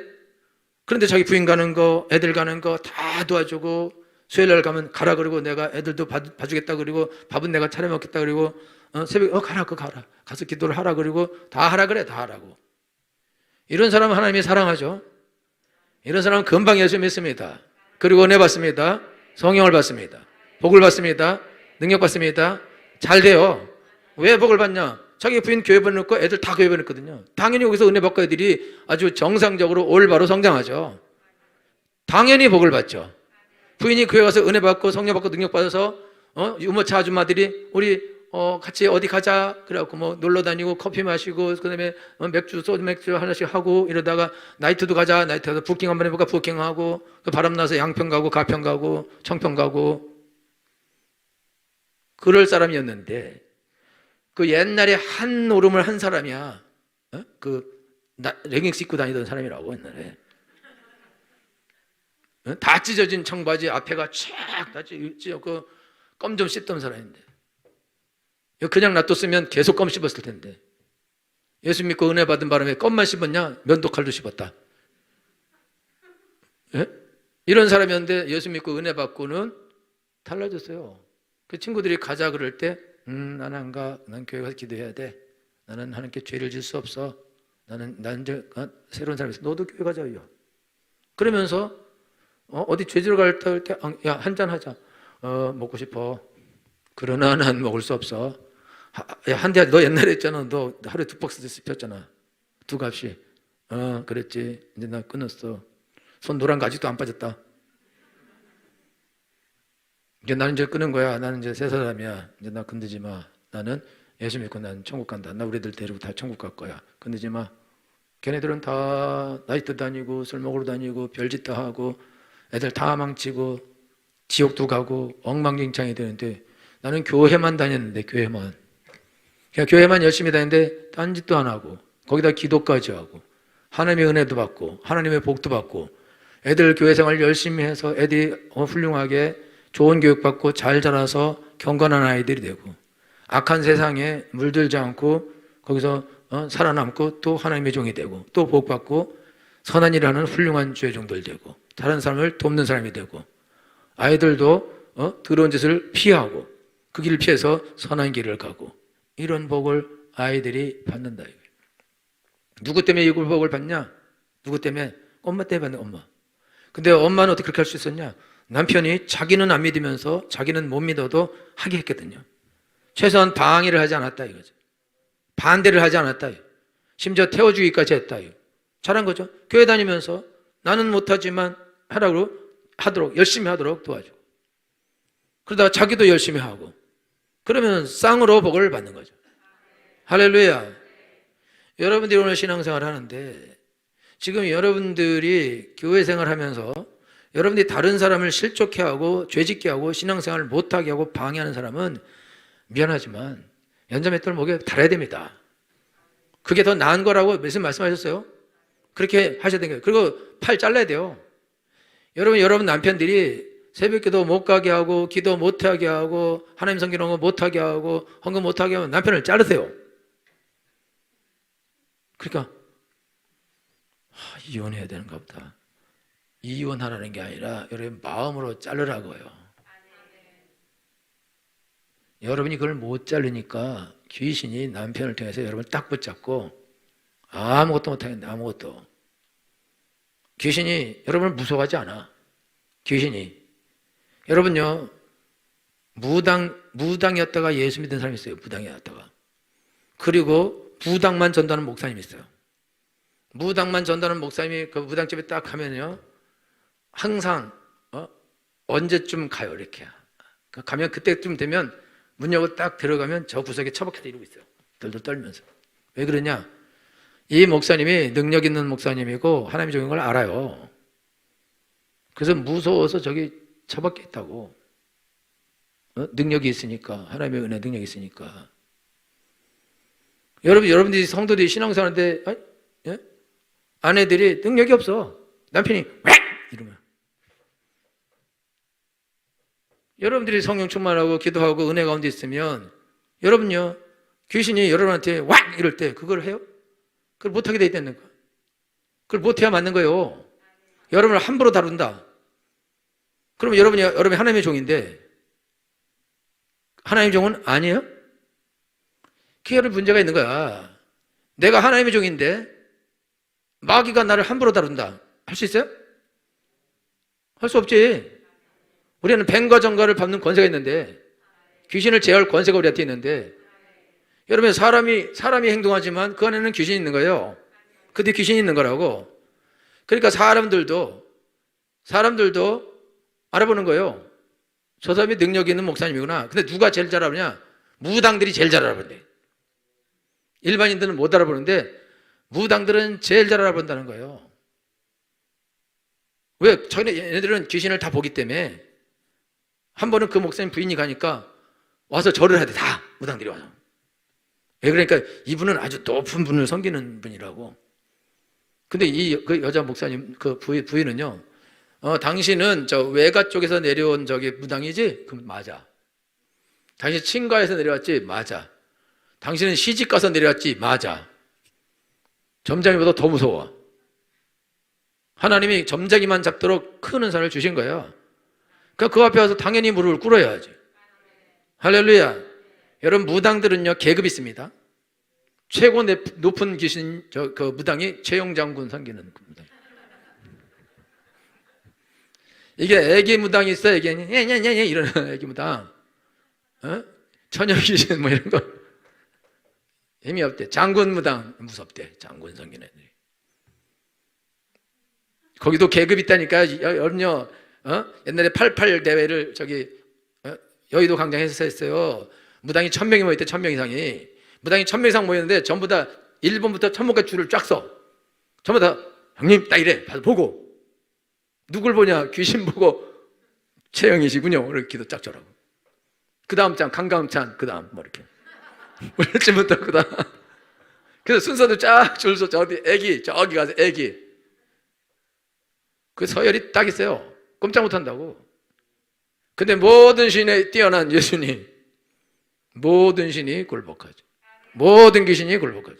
자기 부인 가는 거, 애들 가는 거 다 도와주고, 수요일날 가면 가라 그러고, 내가 애들도 봐주겠다 그리고, 밥은 내가 차려 먹겠다 그리고, 새벽에 가라 가서 기도를 하라 그리고, 다 하라 그래. 다 하라고. 이런 사람은 하나님이 사랑하죠. 이런 사람은 금방 예수 믿습니다. 그리고 은혜 받습니다. 성령을 받습니다. 복을 받습니다. 능력 받습니다. 잘 돼요. 왜 복을 받냐? 자기 부인 교회 보내놓고 애들 다 교회 보냈거든요. 당연히 여기서 은혜 받고 애들이 아주 정상적으로 올바로 성장하죠. 당연히 복을 받죠. 부인이 교회 가서 은혜 받고 성령 받고 능력 받아서 유모차 아줌마들이 우리 같이 어디 가자 그래갖고 뭐 놀러 다니고 커피 마시고 그다음에 맥주 소주 맥주 하나씩 하고 이러다가 나이트도 가자. 나이트 가서 부킹 한번 해볼까 부킹하고 그 바람 나서 양평 가고 가평 가고 청평 가고 그럴 사람이었는데 그 옛날에 한 노름을 한 사람이야. 레깅스 입고 다니던 사람이라고 옛날에. 다 찢어진 청바지 앞에가 쫙 찢어졌고 껌 좀 씹던 사람인데 그냥 놔뒀으면 계속 껌 씹었을 텐데 예수 믿고 은혜 받은 바람에 껌만 씹었냐? 면도칼도 씹었다. 예? 이런 사람이었는데 예수 믿고 은혜 받고는 달라졌어요. 그 친구들이 가자 그럴 때 나는 안 가. 난 교회 가서 기도해야 돼. 나는 하나님께 죄를 질 수 없어. 나는 이제 새로운 사람이 있어. 너도 교회 가자요. 그러면서 어디 죄지러 갈 때 야 한잔 하자. 먹고 싶어. 그러나 난 먹을 수 없어. 야 한대 너 옛날에 했잖아. 너 하루에 2박스 폈잖아. 2값이. 그랬지. 이제 나 끊었어. 손 노란 거 아직도 안 빠졌다. 이제 나는 이제 끊은 거야. 나는 이제 새 사람이야. 이제 나 건드지 마. 나는 예수 믿고 난 천국 간다. 나 우리들 데리고 다 천국 갈 거야. 건드지 마. 걔네들은 다 나이트 다니고 술 먹으러 다니고 별짓 다 하고 애들 다 망치고 지옥도 가고 엉망진창이 되는데 나는 교회만 다녔는데 교회만. 그냥 교회만 열심히 다녔는데 딴 짓도 안 하고 거기다 기도까지 하고 하나님의 은혜도 받고 하나님의 복도 받고 애들 교회 생활 열심히 해서 애들이 훌륭하게 좋은 교육 받고 잘 자라서 경건한 아이들이 되고 악한 세상에 물들지 않고 거기서 살아남고 또 하나님의 종이 되고 또 복 받고 선한 일을 하는 훌륭한 주의 종들 되고 다른 사람을 돕는 사람이 되고 아이들도 더러운 짓을 피하고 그 길을 피해서 선한 길을 가고 이런 복을 아이들이 받는다. 누구 때문에 이 복을 받냐? 누구 때문에? 엄마 때문에 받는 엄마. 근데 엄마는 어떻게 그렇게 할 수 있었냐? 남편이 자기는 안 믿으면서 자기는 못 믿어도 하게 했거든요. 최소한 방해를 하지 않았다 이거죠. 반대를 하지 않았다. 심지어 태워주기까지 했다. 잘한 거죠. 교회 다니면서 나는 못하지만 하도록 열심히 하도록 도와주고 그러다가 자기도 열심히 하고 그러면 쌍으로 복을 받는 거죠. 할렐루야. 여러분들이 오늘 신앙생활을 하는데 지금 여러분들이 교회 생활하면서 여러분들이 다른 사람을 실족해 하고 죄짓게 하고 신앙생활을 못하게 하고 방해하는 사람은 미안하지만 연자맷돌 목에 달아야 됩니다. 그게 더 나은 거라고 말씀하셨어요. 그렇게 하셔야 되는 거예요. 그리고 팔 잘라야 돼요. 여러분 남편들이 새벽기도 못 가게 하고 기도 못하게 하고 하나님 섬기는 거 못하게 하고 헌금 못하게 하면 남편을 자르세요. 그러니까 이혼해야 되는가 보다. 이혼하라는 게 아니라 여러분 마음으로 자르라고요. 여러분이 그걸 못 자르니까 귀신이 남편을 통해서 여러분을 딱 붙잡고 아무것도 못하겠네. 아무것도. 귀신이 여러분을 무서워하지 않아. 귀신이. 여러분요, 무당이었다가 예수 믿은 사람이 있어요. 무당이었다가. 그리고 무당만 전도하는 목사님이 있어요. 무당만 전도하는 목사님이 그 무당집에 딱 가면요, 항상 언제쯤 가요 이렇게. 가면 그때쯤 되면 문 열고 딱 들어가면 저 구석에 처박혀서 이러고 있어요. 덜덜 떨면서. 왜 그러냐? 이 목사님이 능력 있는 목사님이고 하나님이 적인 걸 알아요. 그래서 무서워서 저기 처박혀 있다고. 능력이 있으니까. 하나님의 은혜 능력이 있으니까. 여러분들이 성도들이 신앙생활하는데 아내들이 능력이 없어. 남편이 왜? 이러면. 여러분들이 성령 충만하고 기도하고 은혜 가운데 있으면 여러분요, 귀신이 여러분한테 와! 이럴 때 그걸 해요? 그걸 못하게 돼 있다는 거예요. 그걸 못해야 맞는 거예요. 여러분을 함부로 다룬다. 그러면 여러분이 하나님의 종인데 하나님의 종은 아니에요? 그게 여러분 문제가 있는 거야. 내가 하나님의 종인데 마귀가 나를 함부로 다룬다. 할 수 있어요? 할 수 없지. 우리는 뱀과 정갈을 밟는 권세가 있는데, 귀신을 제어할 권세가 우리한테 있는데, 여러분 사람이 행동하지만 그 안에는 귀신이 있는 거예요. 그 뒤에 귀신이 있는 거라고. 그러니까 사람들도 알아보는 거예요. 저 사람이 능력이 있는 목사님이구나. 근데 누가 제일 잘 알아보냐? 무당들이 제일 잘 알아본대. 일반인들은 못 알아보는데 무당들은 제일 잘 알아본다는 거예요. 왜? 얘네들은 귀신을 다 보기 때문에 한 번은 그 목사님 부인이 가니까 와서 절을 해야 돼. 다 무당들이 와서. 왜 그러니까 이분은 아주 높은 분을 섬기는 분이라고. 근데 그 여자 목사님 그 부인은요, 당신은 저 외가 쪽에서 내려온 저기 무당이지? 그럼 맞아. 당신 친가에서 내려왔지? 맞아. 당신은 시집 가서 내려왔지? 맞아. 점장이보다 더 무서워. 하나님이 점쟁이만 잡도록 큰 은사를 주신 거예요. 그러니까 그 앞에 와서 당연히 무릎을 꿇어야지. 할렐루야. 여러분 무당들은요 계급이 있습니다. 최고 높은 귀신 그 무당이 최영 장군 섬기는 그 무당. 이게 애기 무당이 있어. 애기 냐냐냐 이러는 애기 무당. 처녀 귀신 뭐 이런 거 힘이 없대. 장군 무당 무섭대. 장군 섬기는 애들이. 거기도 계급 있다니까. 여러분요 옛날에 88 대회를 저기 여의도 광장에서 했어요. 무당이 1000명이 모였대. 1000명 이상이. 무당이 1000명 이상 모였는데 전부 다 1번부터 천문까지 줄을 쫙 서. 전부 다 형님 딱 이래. 봐서 보고. 누굴 보냐? 귀신 보고 최영이시군요. 이렇게 기도 쫙 절하고. 그 다음 장 강감찬. 그 다음 뭐 이렇게. 우리쯤부터 그 다음. 그래서 순서도 쫙 줄서 저기 애기 저기 가서 애기. 그 서열이 딱 있어요. 꼼짝 못한다고. 근데 모든 신에 뛰어난 예수님, 모든 신이 굴복하죠. 모든 귀신이 굴복하죠.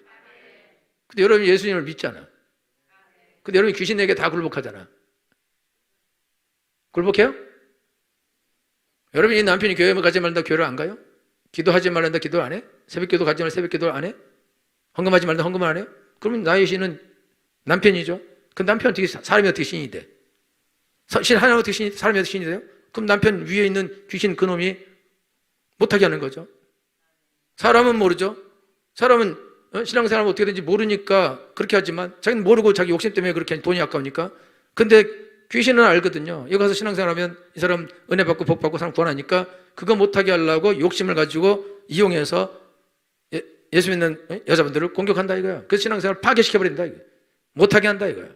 근데 여러분 예수님을 믿잖아. 근데 여러분 귀신에게 다 굴복하잖아. 굴복해요? 여러분 이 남편이 교회 가지 말란다 교회를 안 가요? 기도하지 말란다 기도 안 해? 새벽기도 가지 말란다 새벽기도 안 해? 헌금하지 말란다 헌금 안 해요? 그러면 나의 신은 남편이죠. 그 남편 어떻게 사람이 어떻게 신이 돼? 신 하나님 어떻게 사람이 어떻게 신이 돼요? 그럼 남편 위에 있는 귀신 그놈이 못하게 하는 거죠. 사람은 모르죠. 사람은 신앙생활을 어떻게 되는지 모르니까 그렇게 하지만 자기는 모르고 자기 욕심 때문에 그렇게 돈이 아까우니까. 근데 귀신은 알거든요. 여기 가서 신앙생활하면 이 사람 은혜 받고 복 받고 사람 구원하니까 그거 못하게 하려고 욕심을 가지고 이용해서 예수 믿는 여자분들을 공격한다 이거야. 그래서 신앙생활을 파괴시켜버린다 이거야. 못하게 한다 이거야.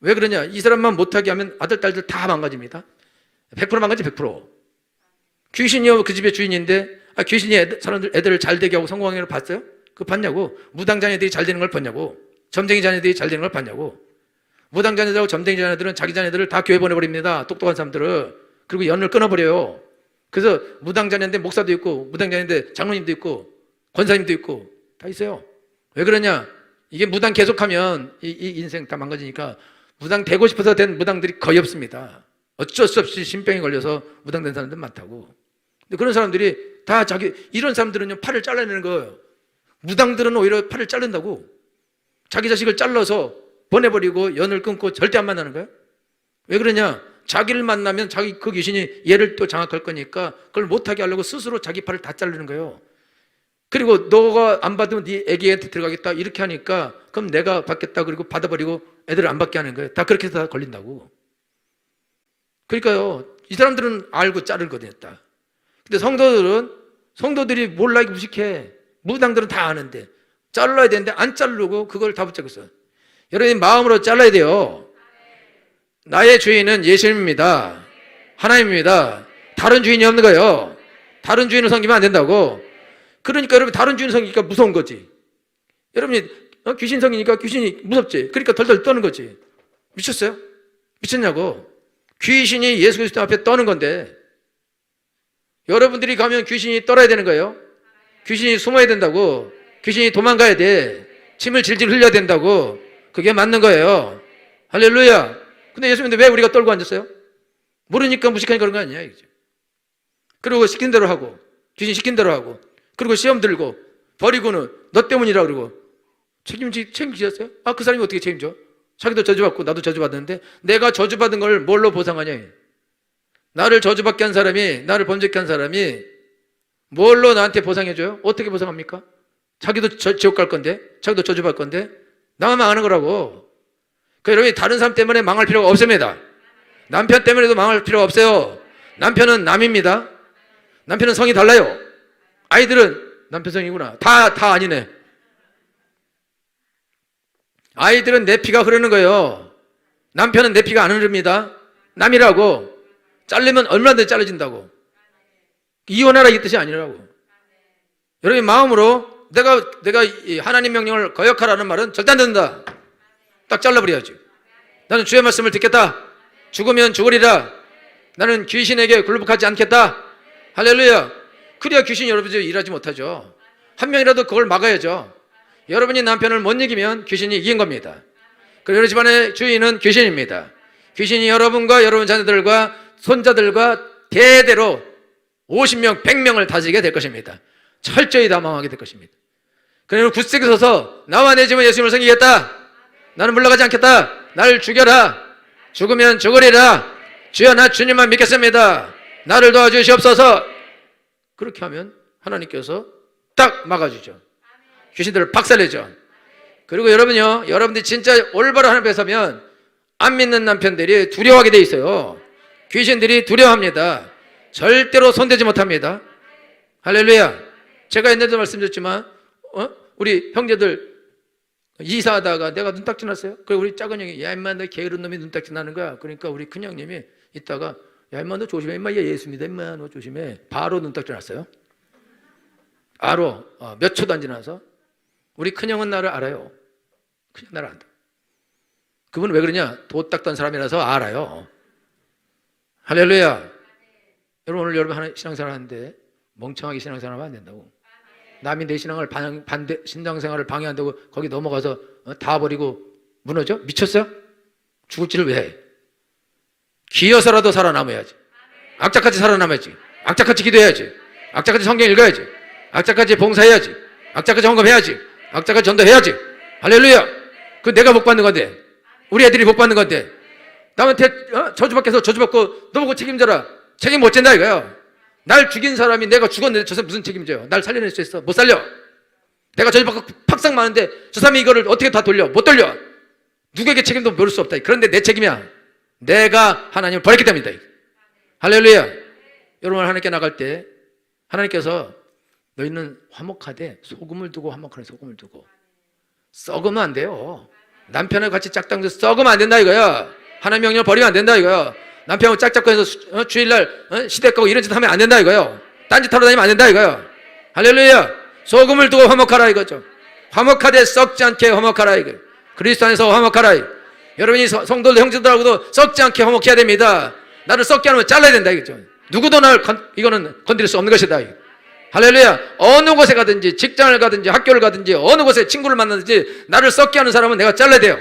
왜 그러냐? 이 사람만 못하게 하면 아들, 딸들 다 망가집니다. 100% 망가지 100%. 귀신이요 그 집의 주인인데 귀신이 애들을 잘 되게 하고 성공하는 걸 봤어요? 그거 봤냐고. 무당 자녀들이 잘 되는 걸 봤냐고. 점쟁이 자녀들이 잘 되는 걸 봤냐고. 무당 자녀들하고 점쟁이 자녀들은 자기 자녀들을 다 교회 보내버립니다. 똑똑한 사람들을. 그리고 연을 끊어버려요. 그래서 무당 자녀인데 목사도 있고 무당 자녀인데 장로님도 있고 권사님도 있고 다 있어요. 왜 그러냐? 이게 무당 계속하면 이 인생 다 망가지니까 무당 되고 싶어서 된 무당들이 거의 없습니다. 어쩔 수 없이 신병이 걸려서 무당된 사람들 많다고. 근데 그런 사람들이 다 이런 사람들은요, 팔을 잘라내는 거예요. 무당들은 오히려 팔을 자른다고. 자기 자식을 잘라서 보내버리고 연을 끊고 절대 안 만나는 거예요. 왜 그러냐? 자기를 만나면 그 귀신이 얘를 또 장악할 거니까 그걸 못하게 하려고 스스로 자기 팔을 다 자르는 거예요. 그리고 너가 안 받으면 네 애기한테 들어가겠다 이렇게 하니까 그럼 내가 받겠다 그리고 받아버리고 애들을 안 받게 하는 거예요. 다 그렇게 해서 다 걸린다고. 그러니까요, 이 사람들은 알고 자르거든요. 다. 근데 성도들이 몰라, 이거 무식해. 무당들은 다 아는데 잘라야 되는데 안 자르고 그걸 다 붙잡고 있어요. 여러분이 마음으로 잘라야 돼요. 나의 주인은 예수님입니다. 하나님입니다. 다른 주인이 없는 거예요. 다른 주인을 섬기면 안 된다고. 그러니까 여러분, 다른 주인을 섬기니까 무서운 거지. 여러분이 귀신 섬기니까 귀신이 무섭지. 그러니까 덜덜 떠는 거지. 미쳤어요? 미쳤냐고. 귀신이 예수 그리스도 앞에 떠는 건데 여러분들이 가면 귀신이 떨어야 되는 거예요. 귀신이 숨어야 된다고. 귀신이 도망가야 돼. 침을 질질 흘려야 된다고. 그게 맞는 거예요. 할렐루야. 근데 예수님인데 왜 우리가 떨고 앉았어요? 모르니까 무식하니까 그런 거 아니야, 이제. 그리고 시킨 대로 하고, 귀신 시킨 대로 하고, 그리고 시험 들고, 버리고는 너 때문이라 그러고. 책임지셨어요? 그 사람이 어떻게 책임져? 자기도 저주받고 나도 저주받았는데 내가 저주받은 걸 뭘로 보상하냐? 나를 저주받게 한 사람이, 나를 범죄케 한 사람이 뭘로 나한테 보상해줘요? 어떻게 보상합니까? 자기도 지옥 갈 건데, 자기도 저주받을 건데, 나만 망하는 거라고. 여러분이 다른 사람 때문에 망할 필요가 없습니다. 남편 때문에도 망할 필요가 없어요. 남편은 남입니다. 남편은 성이 달라요. 아이들은 남편 성이구나. 다 아니네. 아이들은 내 피가 흐르는 거예요. 남편은 내 피가 안 흐릅니다. 남이라고. 자르면 얼마든지 잘라진다고. 이혼하라 이 뜻이 아니라고. 여러분 마음으로 내가 하나님 명령을 거역하라는 말은 절대 안 된다. 딱 잘라버려야지. 나는 주의 말씀을 듣겠다. 죽으면 죽으리라. 나는 귀신에게 굴복하지 않겠다. 할렐루야. 그래야 귀신이 여러분들 일하지 못하죠. 한 명이라도 그걸 막아야죠. 여러분이 남편을 못 이기면 귀신이 이긴 겁니다. 그리고 여러 집안의 주인은 귀신입니다. 귀신이 여러분과 여러분 자녀들과 손자들과 대대로 50명, 100명을 다스리게 될 것입니다. 철저히 다 망하게 될 것입니다. 그러면 굳세게 서서 나와 내 집은 예수님을 섬기겠다. 나는 물러가지 않겠다. 나를 죽여라. 죽으면 죽으리라. 주여 나 주님만 믿겠습니다. 나를 도와주시옵소서. 그렇게 하면 하나님께서 딱 막아주죠. 귀신들을 박살내죠. 그리고 여러분요, 여러분들이 진짜 올바로 하나님 앞에 서면 안 믿는 남편들이 두려워하게 돼 있어요. 귀신들이 두려워합니다. 절대로 손대지 못합니다. 할렐루야. 제가 옛날에도 말씀드렸지만 우리 형제들 이사하다가 내가 눈딱지 났어요. 그리고 우리 작은 형이 야 임마 너 게으른 놈이 눈딱지 나는 거야. 그러니까 우리 큰 형님이 이따가 야 임마 너 조심해. 임마 얘 예수입니다. 임마 너 조심해. 바로 눈딱지 났어요. 바로 몇 초도 안 지나서. 우리 큰형은 나를 알아요. 그냥 나를 안다. 그분은 왜 그러냐? 도 닦던 사람이라서 알아요. 할렐루야. 여러분 오늘 여러분 신앙생활 하는데 멍청하게 신앙생활하면 안 된다고. 남이 내 신앙을 신앙생활을 방해한다고 거기 넘어가서 다 버리고 무너져? 미쳤어요? 죽을 지를 왜 해? 기어서라도 살아남아야지. 악착같이 살아남아야지. 악착같이 기도해야지. 악착같이 성경 읽어야지. 악착같이 봉사해야지. 악착같이 헌금해야지. 악착같이 전도해야지. 할렐루야. 그 내가 복 받는 건데, 우리 애들이 복 받는 건데, 남한테 저주받게 해서 저주받고 너 보고 책임져라. 책임 못 진다 이거야. 날 죽인 사람이 내가 죽었는데 저 사람 무슨 책임져요? 날 살려낼 수 있어? 못 살려. 내가 저주받고 팍상 많은데 저 사람이 이거를 어떻게 다 돌려? 못 돌려. 누구에게 책임도 물을 수 없다. 그런데 내 책임이야. 내가 하나님을 버렸기 때문이다. 할렐루야. 여러분 하나님께 나갈 때 하나님께서 너희는 화목하되 소금을 두고 화목하는 소금을 두고 썩으면 안 돼요. 남편하고 같이 짝당도 썩으면 안 된다 이거야. 하나님 명령을 버리면 안 된다 이거야. 남편하고 짝짝고 해서 주일날 시댁 가고 이런 짓 하면 안 된다 이거요. 딴짓 하러 다니면 안 된다 이거요. 할렐루야. 소금을 두고 화목하라 이거죠. 화목하되 썩지 않게 화목하라 이거요. 그리스도 안에서 화목하라. 여러분이 성도들 형제들하고도 썩지 않게 화목해야 됩니다. 나를 썩게 하면 잘라야 된다 이거죠. 누구도 나를 이거는 건드릴 수 없는 것이다. 할렐루야. 어느 곳에 가든지 직장을 가든지 학교를 가든지 어느 곳에 친구를 만나든지 나를 썩게 하는 사람은 내가 잘라야 돼요.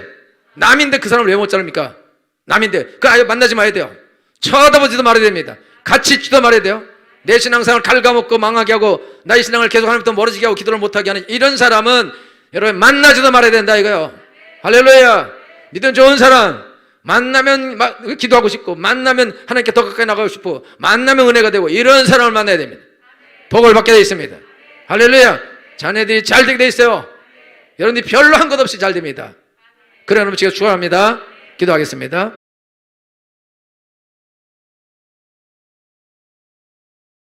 남인데 그 사람을 왜 못 자릅니까? 남인데 그 아예 만나지 말아야 돼요. 쳐다보지도 말아야 됩니다. 같이 있지도 말아야 돼요. 내 신앙생활을 갉아먹고 망하게 하고 나의 신앙을 계속 하나님부터 멀어지게 하고 기도를 못하게 하는 이런 사람은 여러분 만나지도 말아야 된다 이거요. 할렐루야. 믿음 좋은 사람 만나면 막 기도하고 싶고 만나면 하나님께 더 가까이 나가고 싶고 만나면 은혜가 되고 이런 사람을 만나야 됩니다. 복을 받게 되어 있습니다. 할렐루야. 자녀들이 잘 되게 되어 있어요. 여러분들이 별로 한 것 없이 잘 됩니다. 그래 여러분 제가 축원합니다. 기도하겠습니다.